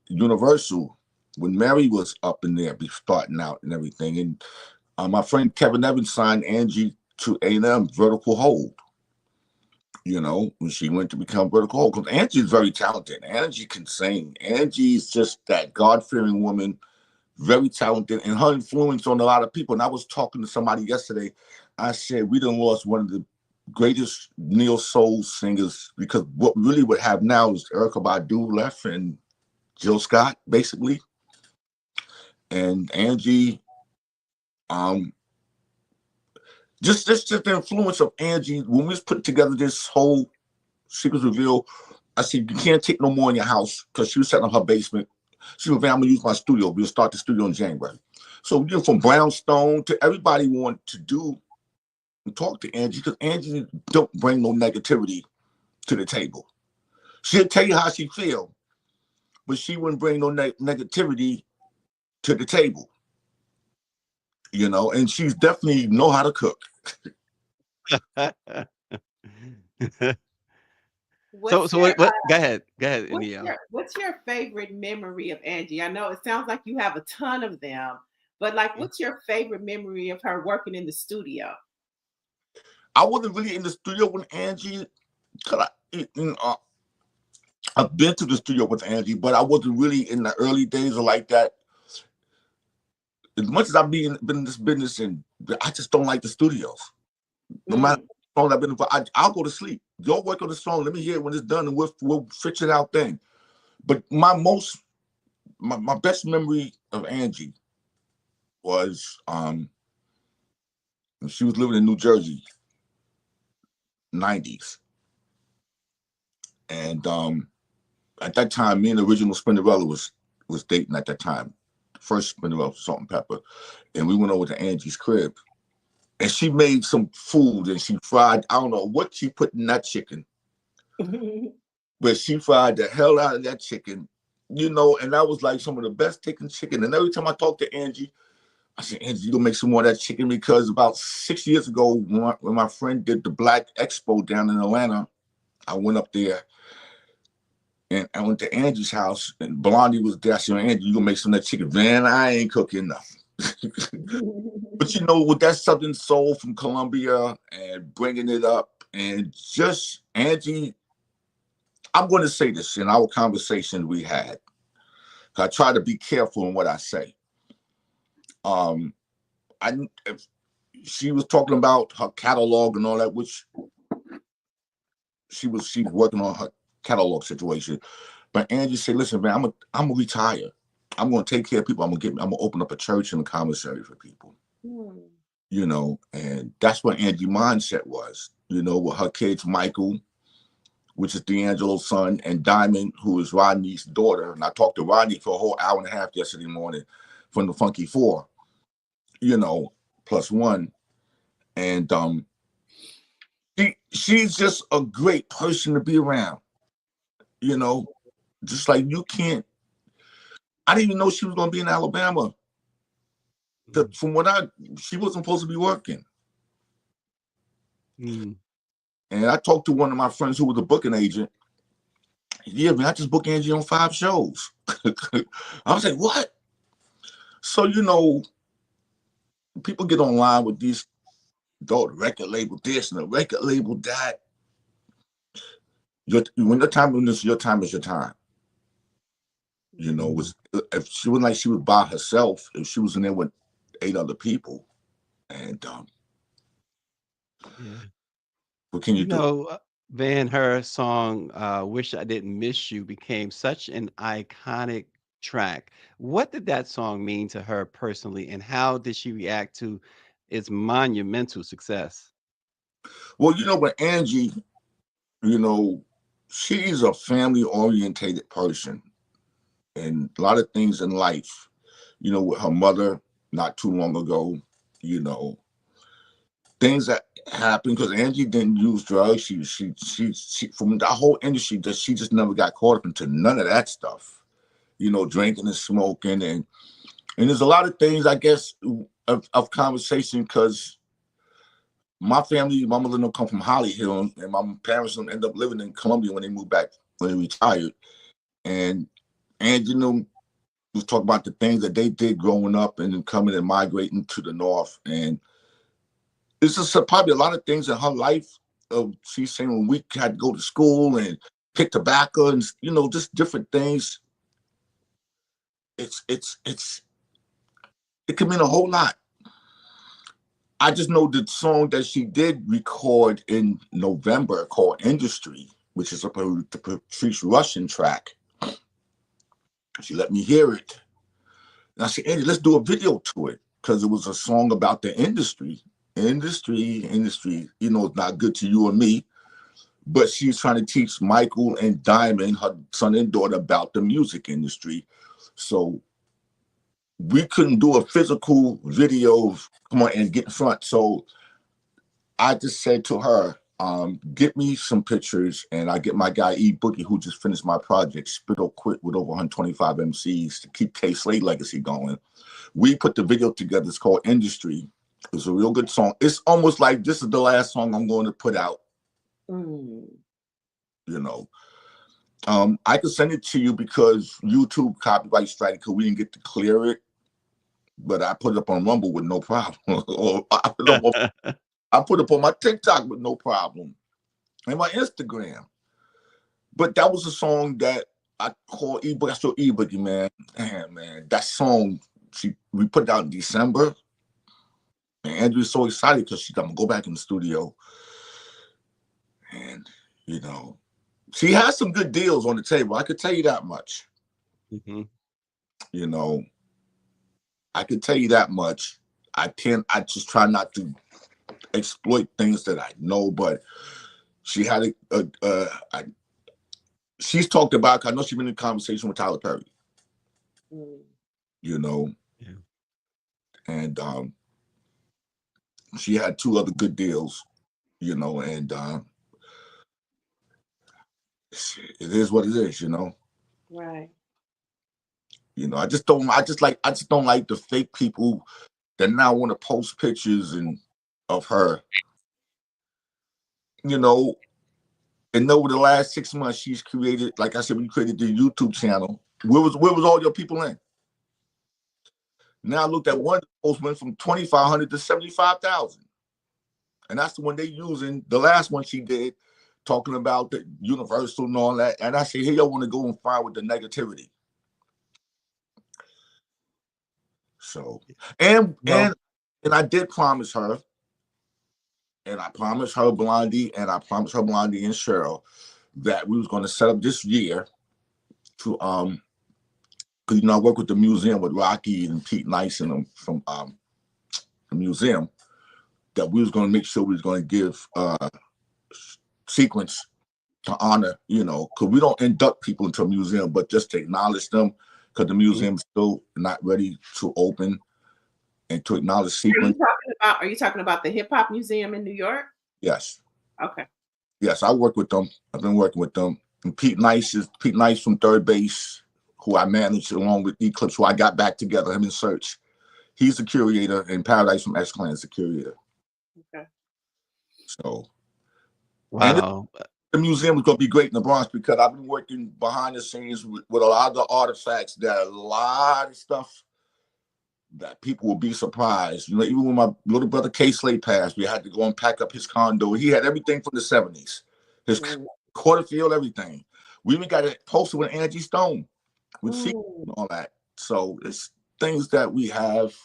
Universal when Mary was up in there, starting out and everything. And my friend Kevin Evans signed Angie to A&M Vertical Hold. When she went to become Vertical Hold, because Angie is very talented. Angie can sing. Angie is just that God-fearing woman, very talented, and her influence on a lot of people. And I was talking to somebody yesterday. I said, we done lost one of the greatest neo soul singers, because what we really would have now is Erykah Badu left and Jill Scott, basically. And Angie, just the influence of Angie. When we put together this whole Secrets Reveal, I said, you can't take no more in your house, because she was sitting in her basement. She was, I'm gonna use my studio. We'll start the studio in January. So from Brownstone to everybody want to do and talk to Angie, because Angie don't bring no negativity to the table. She'll tell you how she feel, but she wouldn't bring no negativity to the table. And she's definitely know how to cook. What? Go ahead, India. What's your favorite memory of Angie? I know it sounds like you have a ton of them, but what's your favorite memory of her working in the studio? I wasn't really in the studio with Angie, because I've been to the studio with Angie, but I wasn't really in the early days or like that. As much as I've been in this business, and I just don't like the studios. No matter how long I've been involved, I'll go to sleep. Y'all work on the song. Let me hear it when it's done, and we'll fix it out then. But my best memory of Angie was she was living in New Jersey, 90s. And at that time, me and the original Spinderella was dating at that time. First Spinderella, Salt and Pepper. And we went over to Angie's crib. And she made some food, and she fried, I don't know what she put in that chicken. But she fried the hell out of that chicken, and that was like some of the best taken chicken. And every time I talk to Angie, I said, Angie, you gonna make some more of that chicken? Because about 6 years ago, when my friend did the Black Expo down in Atlanta, I went up there and I went to Angie's house, and Blondie was there. I said, Angie, you gonna make some of that chicken? Man, I ain't cooking nothing. But with that Southern soul from Colombia and bringing it up, and just Angie, I'm going to say this in our conversation we had. I try to be careful in what I say. She was talking about her catalog and all that, which she was working on her catalog situation. But Angie said, listen, man, I'm gonna retire. I'm gonna take care of people. I'm gonna open up a church and a commissary for people. And that's what Angie's mindset was, with her kids, Michael, which is D'Angelo's son, and Diamond, who is Rodney's daughter. And I talked to Rodney for a whole hour and a half yesterday morning from the Funky Four, plus one. And she's just a great person to be around, just like you can't. I didn't even know she was going to be in Alabama. From she wasn't supposed to be working. And I talked to one of my friends who was a booking agent. Yeah, man, I just booked Angie on 5 shows. I was like, what? So, people get online with these, the record label this and the record label that. When the time is your time is your time. If she wasn't like she was by herself, if she was in there with 8 other people, and what can you do? Van, her song "Wish I Didn't Miss You" became such an iconic track. What did that song mean to her personally, and how did she react to its monumental success? Well, with Angie, she's a family-orientated person. And a lot of things in life, with her mother not too long ago, things that happened, because Angie didn't use drugs. She from the whole industry, that she just never got caught up into none of that stuff, drinking and smoking. And there's a lot of things, I guess, of conversation, because my family, my mother don't come from Holly Hill, and my parents don't end up living in Columbia when they moved back, when they retired. And Angie was talking about the things that they did growing up and then coming and migrating to the North. And it's just probably a lot of things in her life. She's saying when we had to go to school and pick tobacco and, you know, just different things. It can mean a whole lot. I just know the song that she did record in November called Industry, which is the Patrice Rushen track. She let me hear it. And I said, Andy, let's do a video to it, because it was a song about the industry. Industry, you know, it's not good to you or me. But she's trying to teach Michael and Diamond, her son and daughter, about the music industry. So we couldn't do a physical video of, come on and get in front. So I just said to her, get me some pictures, and I get my guy E Boogie, who just finished my project, Spittle Quit, with over 125 MCs to keep K Slade legacy going. We put the video together. It's called Industry. It's a real good song. It's almost like this is the last song I'm going to put out. You know, I could send it to you because YouTube copyright strike, because we didn't get to clear it. But I put it up on Rumble with no problem. Or I put it up on my TikTok with no problem, and my Instagram. But that was a song that I call E-Boogie. I saw E-Boogie, man. Damn, man. That song, we put it out in December. And Andrew's so excited because she's going to go back in the studio. And, you know, she has some good deals on the table. I could tell you that much. Mm-hmm. You know, I could tell you that much. I just try not to exploit things that I know, but she had she's talked about, I know she's been in conversation with Tyler Perry. You know, yeah. And she had 2 other good deals, you know, and it is what it is, you know. Right. You know, I just don't like the fake people that now want to post pictures of her. You know, and over the last 6 months, she's created, like I said, we created the YouTube channel. Where was all your people in? Now I looked at one post went from 2,500 to 75,000. And that's the one they're using. The last one she did, talking about the Universal and all that. And I said, here y'all want to go and fight with the negativity. So, and I did promise her, and I promised her Blondie, and Cheryl, that we was going to set up this year to because, you know, I work with the museum with Rocky and Pete Nice and them from the museum, that we was going to make sure we was going to give sequence to honor, you know, because we don't induct people into a museum, but just to acknowledge them, because the museum's still not ready to open, and to acknowledge sequence. Are you talking about the Hip Hop Museum in New York? Yes. Okay. Yes, I work with them. I've been working with them. And Pete Nice from Third Base, who I managed along with Eclipse, who I got back together, him and Search. He's the curator, and Paradise from X-Clan is the curator. Okay. So, wow. And the museum is going to be great in the Bronx, because I've been working behind the scenes with a lot of the artifacts, that a lot of stuff that people will be surprised. You know, even when my little brother K Slade passed, we had to go and pack up his condo. He had everything from the 70s. His quarter field, everything. We even got it posted with Angie Stone with C and all that. So it's things that we have,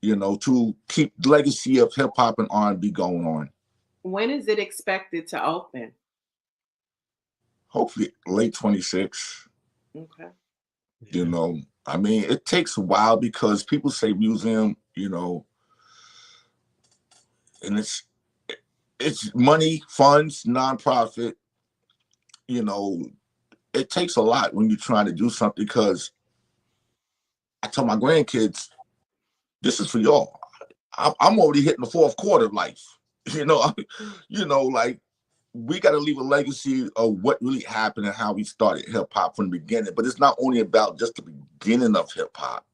you know, to keep the legacy of hip hop and R&B going on. When is it expected to open? Hopefully late 26. Okay. You know, I mean, it takes a while, because people say museum, you know, and it's money, funds, nonprofit. You know, it takes a lot when you're trying to do something, because I tell my grandkids, this is for y'all. I'm already hitting the 4th quarter of life. You know, like, we got to leave a legacy of what really happened and how we started hip hop from the beginning. But it's not only about just the beginning of hip hop.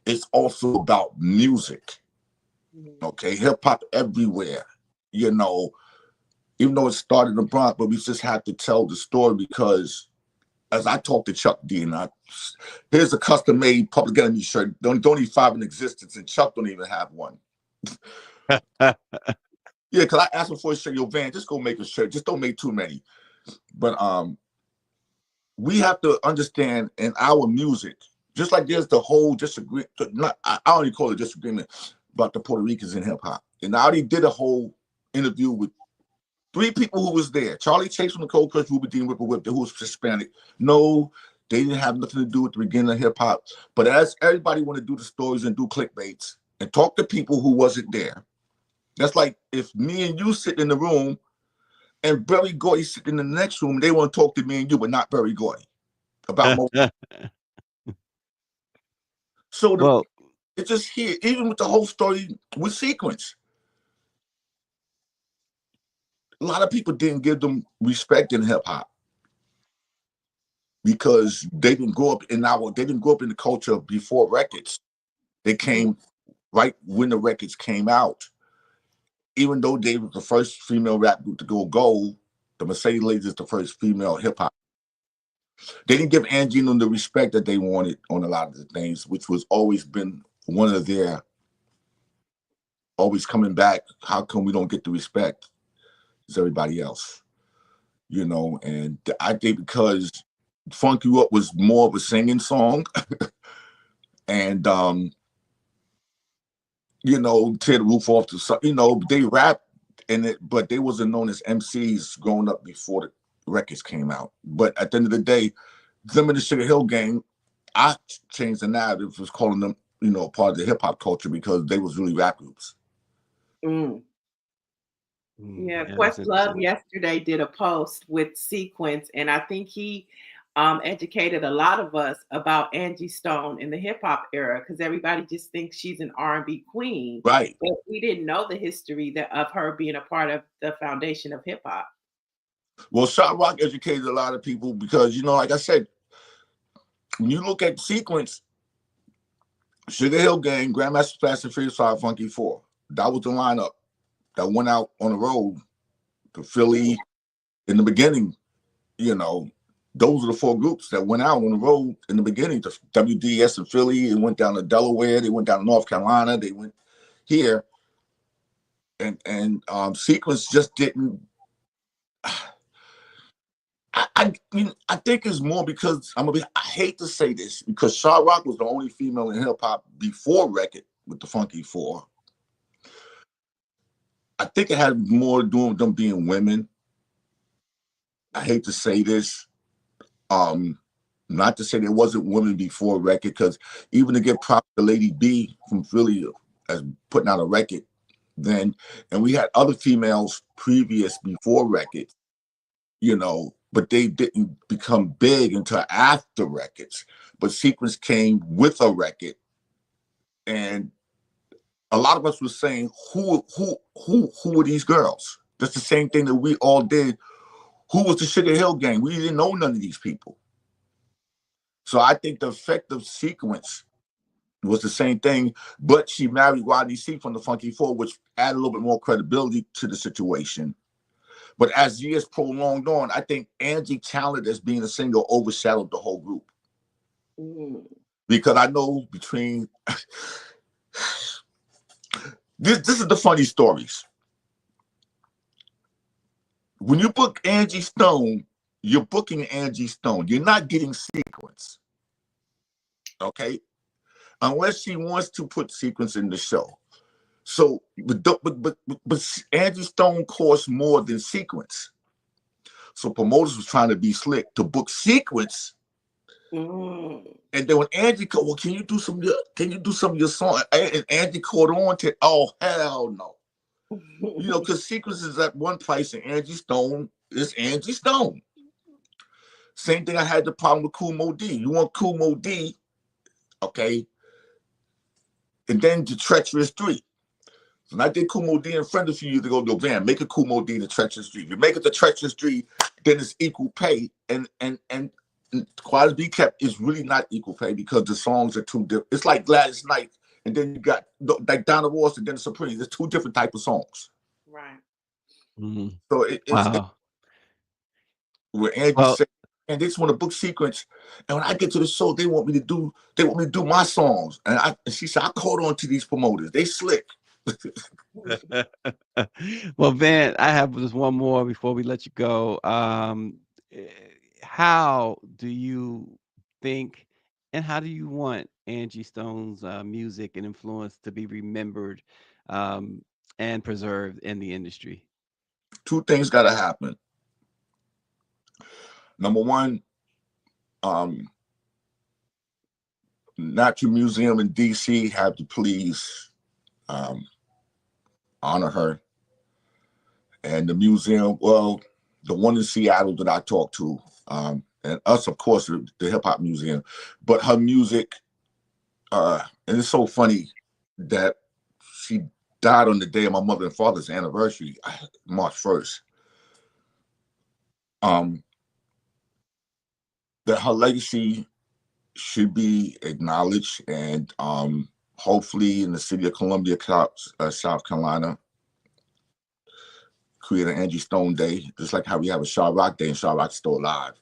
It's also about music. Okay, hip hop everywhere. You know, even though it started in the Bronx, but we just have to tell the story because, as I talked to Chuck D, and here's a custom made Public Enemy shirt. Don't even have in existence, and Chuck don't even have one. Yeah, because I asked him for a shirt. Yo, Van, just go make a shirt. Just don't make too many. But we have to understand in our music, just like there's the whole disagreement. I only call it disagreement about the Puerto Ricans in hip hop. And I already did a whole interview with 3 people who was there. Charlie Chase from the Cold Crush, Ruby Dean Whipper Whip, who was Hispanic. No, they didn't have nothing to do with the beginning of hip hop. But as everybody want to do the stories and do clickbaits and talk to people who wasn't there. That's like if me and you sit in the room and Berry Gordy sit in the next room, they want to talk to me and you, but not Berry Gordy about most. So it's just here, even with the whole story with Sequence. A lot of people didn't give them respect in hip hop because they didn't grow up in the culture before records. They came right when the records came out. Even though they were the first female rap group to go gold, the Mercedes Ladies is the first female hip hop. They didn't give Angie and them the respect that they wanted on a lot of the things, which was always been one of their always coming back. How come we don't get the respect as everybody else? You know, and I think because Funk You Up was more of a singing song, and you know, tear the roof off to, you know, they rapped in it, but they wasn't known as MCs growing up before the records came out. But at the end of the day, them and the Sugar Hill Gang, I changed the narrative, was calling them, you know, part of the hip hop culture because they was really rap groups. Yeah, Questlove yesterday did a post with Sequence, and I think he educated a lot of us about Angie Stone in the hip hop era because everybody just thinks she's an R&B queen, right? But we didn't know the history of her being a part of the foundation of hip hop. Well, Shot Rock educated a lot of people because, you know, like I said, when you look at Sequence, Sugar Hill Gang, Grandmaster Flash and Furious 5, Funky 4, that was the lineup that went out on the road to Philly in the beginning. You know, those are the 4 groups that went out on the road in the beginning to WDS in Philly. It went down to Delaware. They went down to North Carolina. They went here. And Sequence just didn't. I think it's more because I hate to say this because Shaw Rock was the only female in hip hop before record with the Funky 4. I think it had more to do with them being women. I hate to say this. Not to say there wasn't women before record, because even to get props to Lady B from Philly as putting out a record then, and we had other females previous before record, you know, but they didn't become big until after records. But Sequence came with a record, and a lot of us were saying, who are these girls? That's the same thing that we all did. Who was the Sugar Hill Gang? We didn't know none of these people. So I think the effect of Sequence was the same thing, but she married Rodney C from the Funky 4, which added a little bit more credibility to the situation. But as years prolonged on, I think Angie talent as being a singer overshadowed the whole group. Because I know between this is the funny stories. When you book Angie Stone, you're booking Angie Stone. You're not getting Sequence. Okay? Unless she wants to put Sequence in the show. So, but Angie Stone costs more than Sequence. So promoters was trying to be slick to book Sequence. And then when Angie called, well, can you do some of your song? And Angie caught on to, oh, hell no. You know, because Sequence is at one price and Angie Stone is Angie Stone. Same thing I had the problem with Kool Moe Dee. You want Kool Moe Dee, okay? And then the Treacherous 3. So I did Kool Moe Dee in front a few years ago. Go, man, make a Kool Moe Dee the Treacherous 3. If you make it the Treacherous 3, then it's equal pay. And Quiet as Be Kept is really not equal pay because the songs are too different. It's like Gladys Knight and then you got like Donna Ross and then the Supremes. There's two different type of songs. Right. Mhm. So it's Wow. where Angie Well, said, and they just want to book sequence. And when I get to the show, they want me to do my songs. And she said, I caught on to these promoters. They slick. well, Van, I have just one more before we let you go. Eh, how do you think and how do you want Angie Stone's music and influence to be remembered um, and preserved in the industry? Two things gotta happen. Number one, Natural Museum in DC have to please honor her. And the museum, well, the one in Seattle that I talked to, and us, of course, the Hip Hop Museum, but her music, and it's so funny that she died on the day of my mother and father's anniversary, March 1st. That her legacy should be acknowledged, and hopefully in the city of Columbia, South Carolina, create an Angie Stone Day, just like how we have a Shaw Rock Day and Shaw Rock's still alive,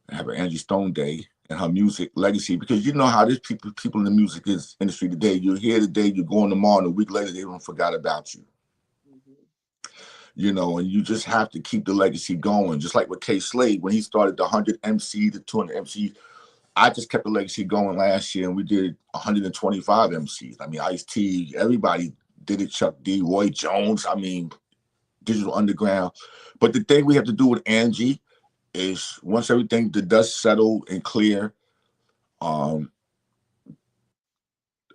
and have an Angie Stone Day and her music legacy, because you know how this people in the music industry today, you're here today, you're going tomorrow, and a week later they don't forgot about you. You know, and you just have to keep the legacy going. Just like with K Slade, when he started the 100 MC, the 200 MC, I just kept the legacy going last year, and we did 125 MCs. I mean, Ice-T, everybody did it. Chuck D, Roy Jones. I mean, Digital Underground. But the thing we have to do with Angie is once everything, the dust settled and clear,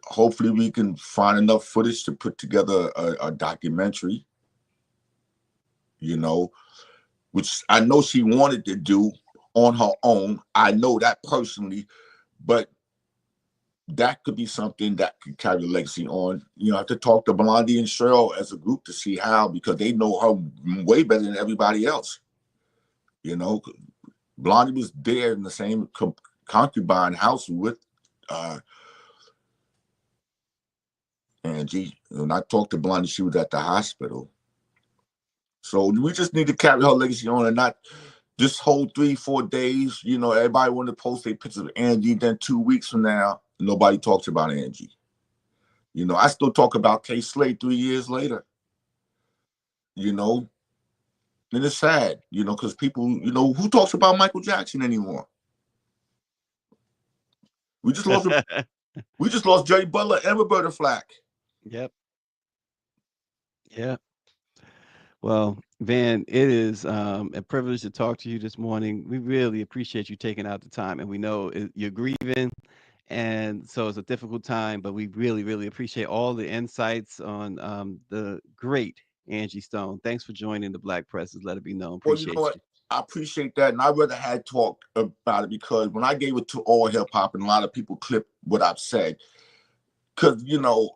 hopefully we can find enough footage to put together a documentary, you know, which I know she wanted to do on her own. I know that personally, but that could be something that could carry the legacy on. You know, I have to talk to Blondie and Cheryl as a group to see how, because they know her way better than everybody else. You know, Blondie was there in the same concubine house with Angie. When I talked to Blondie, she was at the hospital. So we just need to carry her legacy on and not just hold 3-4 days. You know, everybody wanted to post their pictures of Angie. Then 2 weeks from now, nobody talks about Angie. You know, I still talk about K Slade 3 years later. You know, and it's sad, you know, because people, you know, who talks about Michael Jackson anymore? We just lost Jerry Butler and Roberta Flack. Yep. Yeah. Well, Van, it is a privilege to talk to you this morning. We really appreciate you taking out the time, and we know you're grieving, and so it's a difficult time. But we really, really appreciate all the insights on the great Angie Stone. Thanks for joining the Black Presses. Let it be known. Well, you know Appreciate what? you. I appreciate that, and I rather had talk about it, because when I gave it to all hip hop, and a lot of people clip what I've said, because you know,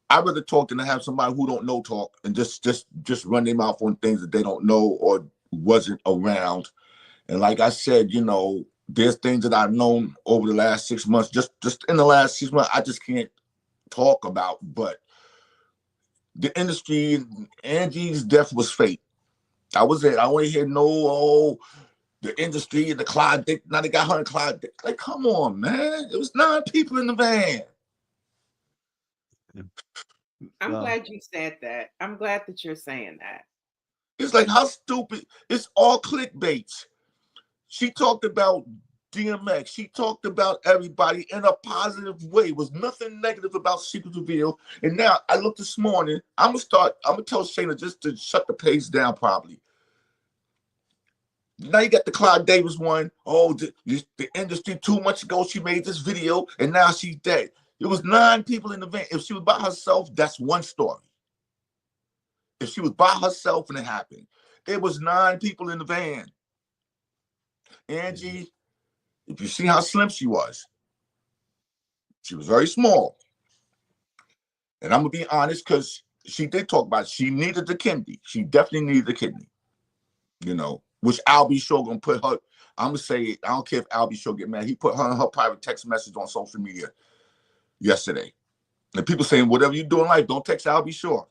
I rather talk than to have somebody who don't know talk and just run their mouth on things that they don't know or wasn't around. And like I said, you know, there's things that I've known over the last 6 months, just in the last 6 months, I just can't talk about. But the industry, Angie's death was fate. I was there. I want to hear the industry and the Clyde Dick. Now they got her and Clyde Dick. Like, come on, man. It was 9 people in the van. I'm glad you said that. I'm glad that you're saying that. It's like, how stupid. It's all clickbait. She talked about DMX. She talked about everybody in a positive way. It was nothing negative about Secret Reveal. And now I looked this morning. I'm gonna tell Shayna just to shut the pace down probably. Now you got the Clyde Davis one. Oh, the industry 2 months ago, she made this video and now she's dead. It was 9 people in the van. If she was by herself, that's one story. If she was by herself and it happened, it was 9 people in the van. Angie, if you see how slim she was very small. And I'm gonna be honest, because she did talk about it. She needed the kidney. She definitely needed the kidney. You know, which Al B. Show gonna put her. I'm gonna say it. I don't care if Al B. Show get mad. He put her in her private text message on social media yesterday. And people saying, whatever you do in life, don't text, I'll be sure.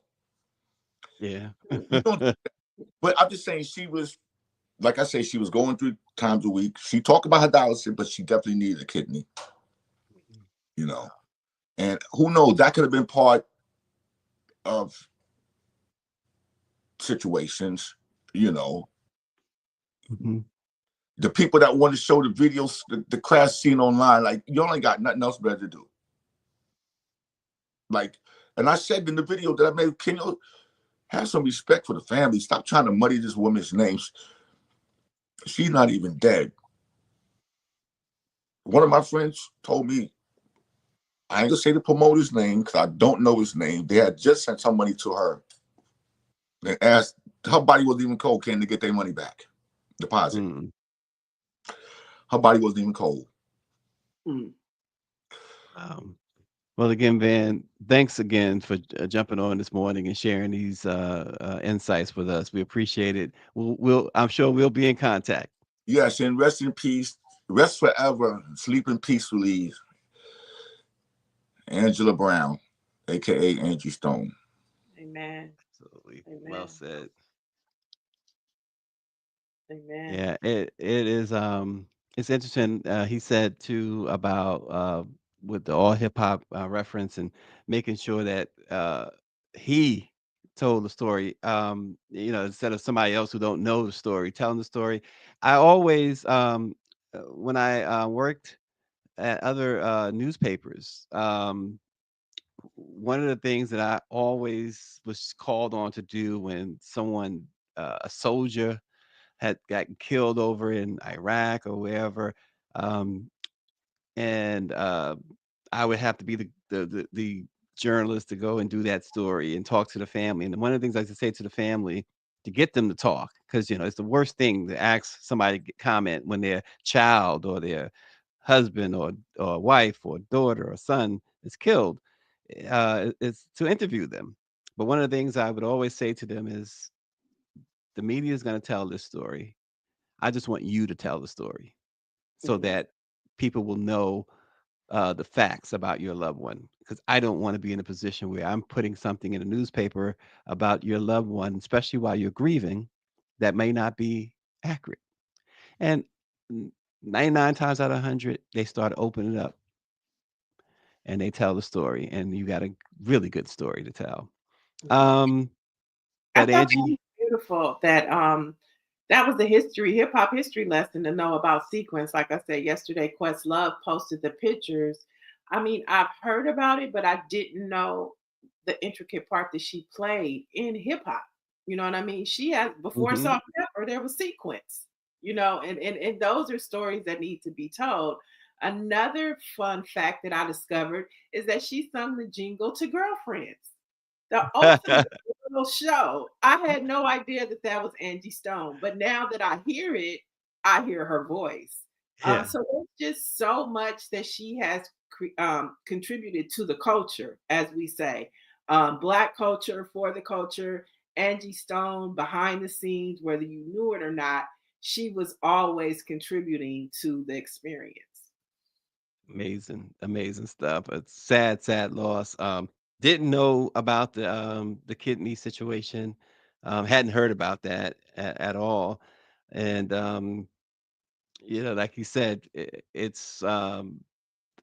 Yeah. You don't, but I'm just saying she was, like I say, she was going 3 times a week. She talked about her dialysis, but she definitely needed a kidney, you know. And who knows, that could have been part of situations, you know. Mm-hmm. The people that want to show the videos, the crash scene online, like, you only got nothing else better to do. Like, and I said in the video that I made, can you have some respect for the family? Stop trying to muddy this woman's names. She's not even dead. One of my friends told me, I ain't gonna say the promoter's name because I don't know his name. They had just sent some money to her and asked, her body wasn't even cold, can they get their money back? Deposit. Her body wasn't even cold. Well, again, Van, thanks again for jumping on this morning and sharing these insights with us. We appreciate it. I'm sure we'll be in contact. Yes, and rest in peace, rest forever, sleeping peacefully, Angela Brown, aka Angie Stone. Amen. Absolutely. Amen. Well said. Amen. Yeah, it is it's interesting. He said too about with the all hip hop reference and making sure that he told the story, instead of somebody else who don't know the story telling the story. I always when I worked at other newspapers, one of the things that I always was called on to do when someone, a soldier, had gotten killed over in Iraq or wherever, um, and I would have to be the journalist to go and do that story and talk to the family. And one of the things I used to say to the family to get them to talk, because it's the worst thing to ask somebody to comment when their child or their husband or wife or daughter or son is killed, is to interview them. But one of the things I would always say to them is, the media is going to tell this story. I just want you to tell the story so that people will know the facts about your loved one. Because I don't want to be in a position where I'm putting something in a newspaper about your loved one, especially while you're grieving, that may not be accurate. And 99 times out of 100, they start opening up and they tell the story, and you got a really good story to tell. I But thought that was Angie, beautiful that was the hip hop history lesson to know about sequence. Like I said yesterday, Questlove posted the pictures. I mean, I've heard about it, but I didn't know the intricate part that she played in hip hop. You know what I mean? She had before mhm. Salt and Pepper, there was sequence. And those are stories that need to be told. Another fun fact that I discovered is that she sung the jingle to Girlfriends, the ultimate little show. I had no idea that that was Angie Stone, but now that I hear her voice. Yeah, So there's just so much that she has contributed to the culture, as we say, Black culture, for the culture. Angie Stone, behind the scenes, whether you knew it or not, she was always contributing to the experience. amazing stuff. It's sad loss. Didn't know about the kidney situation. Hadn't heard about that at all. And like you said, it's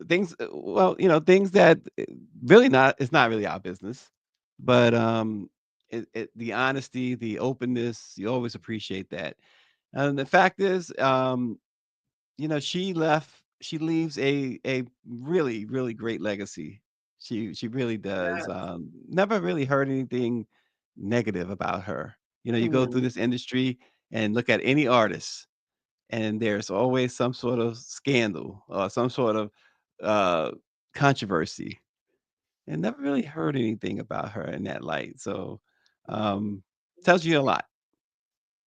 things. Well, things that really not. It's not really our business, but the honesty, the openness, you always appreciate that. And the fact is, she leaves a really, really great legacy. She really does. Yeah. Never really heard anything negative about her. You go through Mhm. this industry and look at any artist, and there's always some sort of scandal or some sort of uh, controversy, and never really heard anything about her in that light. So, um, tells you a lot.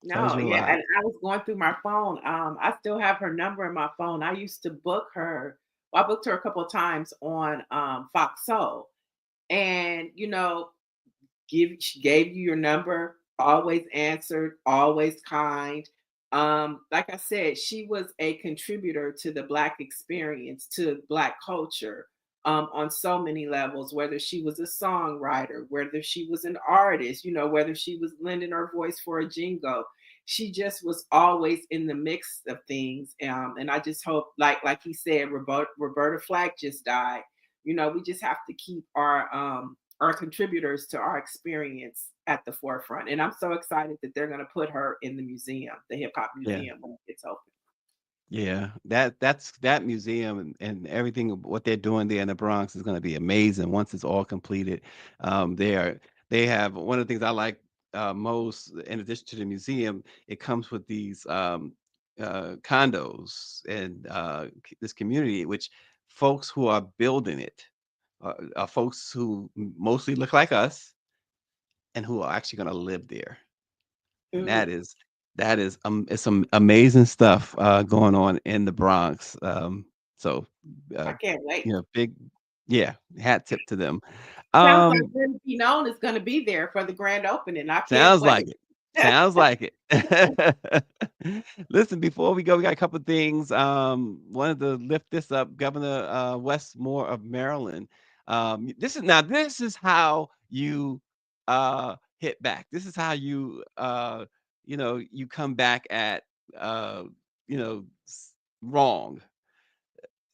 Tells No, you a yeah, lot. and I was going through my phone. I still have her number in my phone. I used to book her. Well, I booked her a couple of times on Fox Soul, and she gave you your number. Always answered. Always kind. Like I said, she was a contributor to the Black experience, to Black culture. on so many levels, whether she was a songwriter, whether she was an artist, whether she was lending her voice for a jingle. She just was always in the mix of things. And I just hope, like he said, Roberta Flack just died. We just have to keep our contributors to our experience at the forefront. And I'm so excited that they're going to put her in the museum, the hip hop Yeah. museum, when it gets open. Yeah, that museum and everything of what they're doing there in the Bronx is going to be amazing once it's all completed. They have one of the things I like most, in addition to the museum, it comes with these condos and this community, which folks who are building it are folks who mostly look like us and who are actually going to live there. And Mm, that is it's some amazing stuff going on in the Bronx. So I uh, can't wait. big, yeah, hat tip to them. Sounds like Um, Lindsay Known is going to be there for the grand opening. I can't Sounds wait. like it. Sounds like it. Listen, before we go, we got a couple of things. Wanted to lift this up. Governor Westmore of Maryland. This is how you hit back. This is how you you come back at uh, wrong.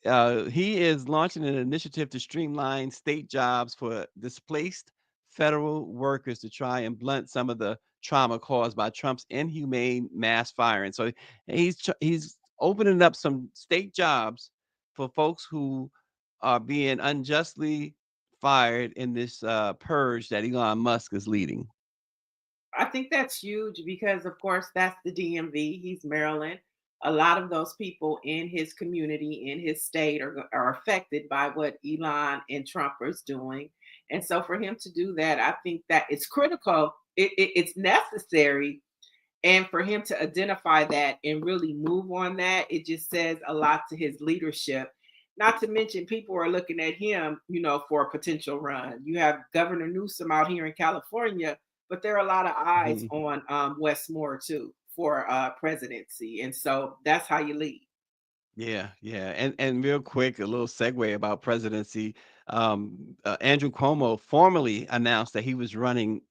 He is launching an initiative to streamline state jobs for displaced federal workers to try and blunt some of the trauma caused by Trump's inhumane mass firing. So he's opening up some state jobs for folks who are being unjustly fired in this purge that Elon Musk is leading. I think that's huge because, of course, that's the DMV. He's Maryland. A lot of those people in his community, in his state, are affected by what Elon and Trump is doing. And so, for him to do that, I think that it's critical. It's necessary. And for him to identify that and really move on that, it just says a lot to his leadership. Not to mention, people are looking at him, for a potential run. You have Governor Newsom out here in California, but there are a lot of eyes Mhm. on Westmore too for presidency. And so that's how you lead. Yeah, yeah, and real quick, a little segue about presidency. Andrew Cuomo formally announced that he was running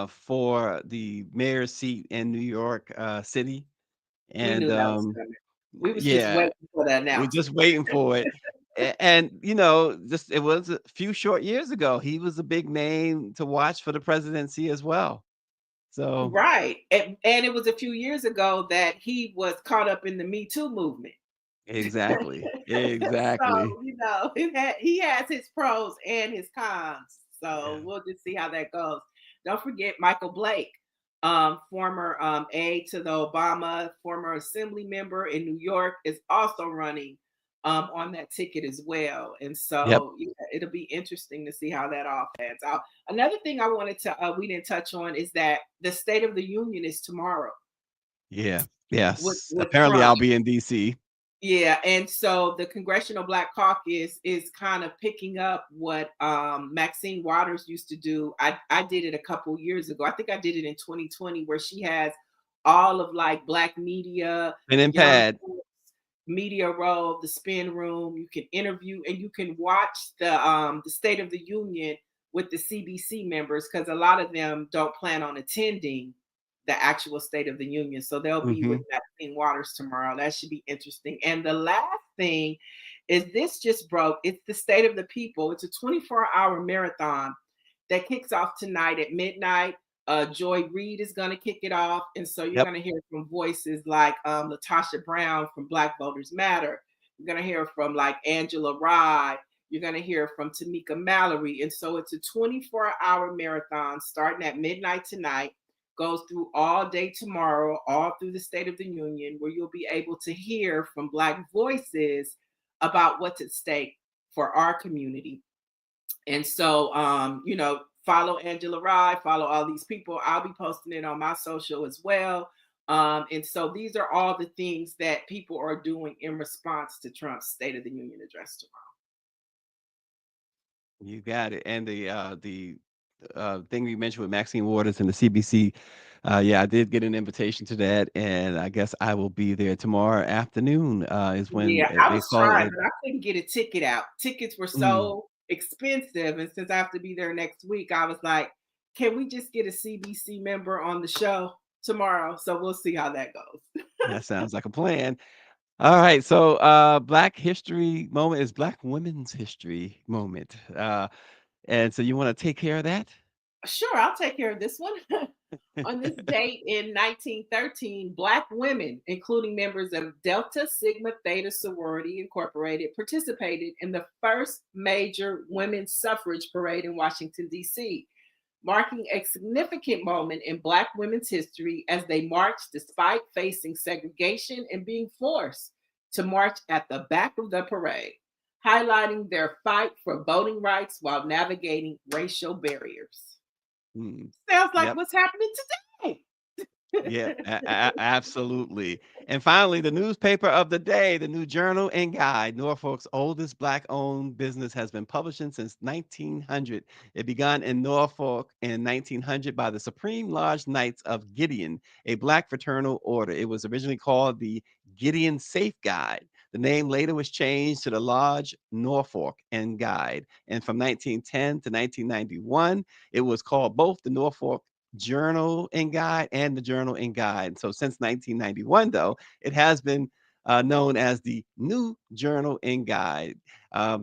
for the mayor's seat in New York City, We and knew that was coming. We was just yeah, waiting for the we're just announcement. waiting for it. And just it was a few short years ago. He was a big name to watch for the presidency as well. So Right. And it was a few years ago that he was caught up in the Me Too movement. exactly, So, exactly. he has his pros and his cons. Yeah. So we'll just see how that goes. Don't forget Michael Blake, former aide to the Obama, former assembly member in New York, is also running on that ticket as well. And Yep. so it'll be interesting to see how that all pans out. Another thing I wanted to we didn't touch on is that the State of the Union is tomorrow Yeah. with Yes. with Apparently, Trump. I'll be in DC. Yeah, and so the Congressional Black Caucus is kind of picking up what Maxine Waters used to do. I did it a couple years ago. I think I did it in 2020, where she has all of like Black media, Pen and young pad. media row, the spin room. You can interview and you can watch the State of the Union with the CBC members, because a lot of them don't plan on attending the actual State of the Union. So they'll be with Mhm. Maxine Waters tomorrow. That should be interesting. And the last thing is, this just broke. It's the State of the People. It's a 24-hour marathon that kicks off tonight at midnight. Joy Reid is going to kick it off. And so you're Yep. going to hear from voices like Latasha Brown from Black Voters Matter. You're going to hear from like Angela Rye. You're going to hear from Tamika Mallory. And so it's a 24-hour marathon starting at midnight tonight, goes through all day tomorrow, all through the State of the Union, where you'll be able to hear from Black voices about what's at stake for our community. And so, follow Angela Rye, follow all these people. I'll be posting it on my social as well. And so these are all the things that people are doing in response to Trump's State of the Union address tomorrow. You got it. And the thing you mentioned with Maxine Waters and the CBC, yeah, I did get an invitation to that, and I guess I will be there tomorrow afternoon. Is when Yeah, I they was call trying, it. but I couldn't get a ticket out. Tickets were Mm, sold. expensive. And since I have to be there next week, I was like, can we just get a CBC member on the show tomorrow? So we'll see how that goes. That sounds like a plan. All right. So Black History Moment is Black Women's History Moment. And so you want to take care of that? Sure, I'll take care of this one. On this date in 1913, Black women, including members of Delta Sigma Theta Sorority Incorporated, participated in the first major women's suffrage parade in Washington, D.C., marking a significant moment in Black women's history as they marched despite facing segregation and being forced to march at the back of the parade, highlighting their fight for voting rights while navigating racial barriers. Sounds like Yep. what's happening today. Yeah, absolutely. And finally, the newspaper of the day, the New Journal and Guide, Norfolk's oldest Black-owned business, has been publishing since 1900. It began in Norfolk in 1900 by the Supreme Lodge Knights of Gideon, a Black fraternal order. It was originally called the Gideon Safe Guide. The name later was changed to the Lodge Norfolk and Guide. And from 1910 to 1991, it was called both the Norfolk Journal and Guide and the Journal and Guide. So since 1991, though, it has been known as the New Journal and Guide.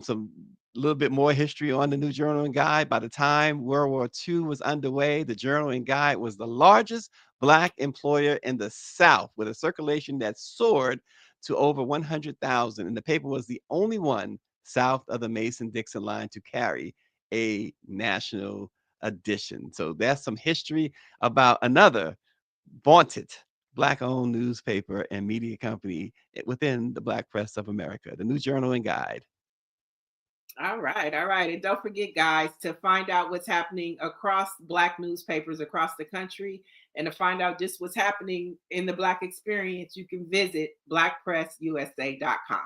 Some a little bit more history on the New Journal and Guide. By the time World War II was underway, the Journal and Guide was the largest Black employer in the South, with a circulation that soared to over 100,000. And the paper was the only one south of the Mason-Dixon line to carry a national edition. So that's some history about another vaunted Black-owned newspaper and media company within the Black press of America, the New Journal and Guide. All right, all right. And don't forget, guys, to find out what's happening across Black newspapers across the country and to find out just what's happening in the Black experience, you can visit blackpressusa.com.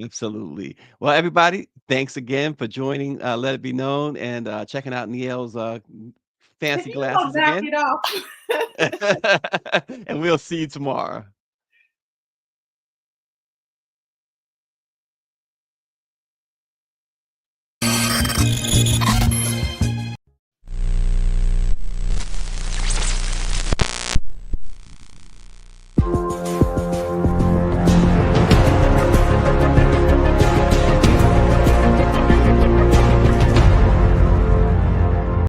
Absolutely. Well, everybody, thanks again for joining Let It Be Known and checking out Nielle's fancy You gonna glasses knock again. it off. And we'll see you tomorrow.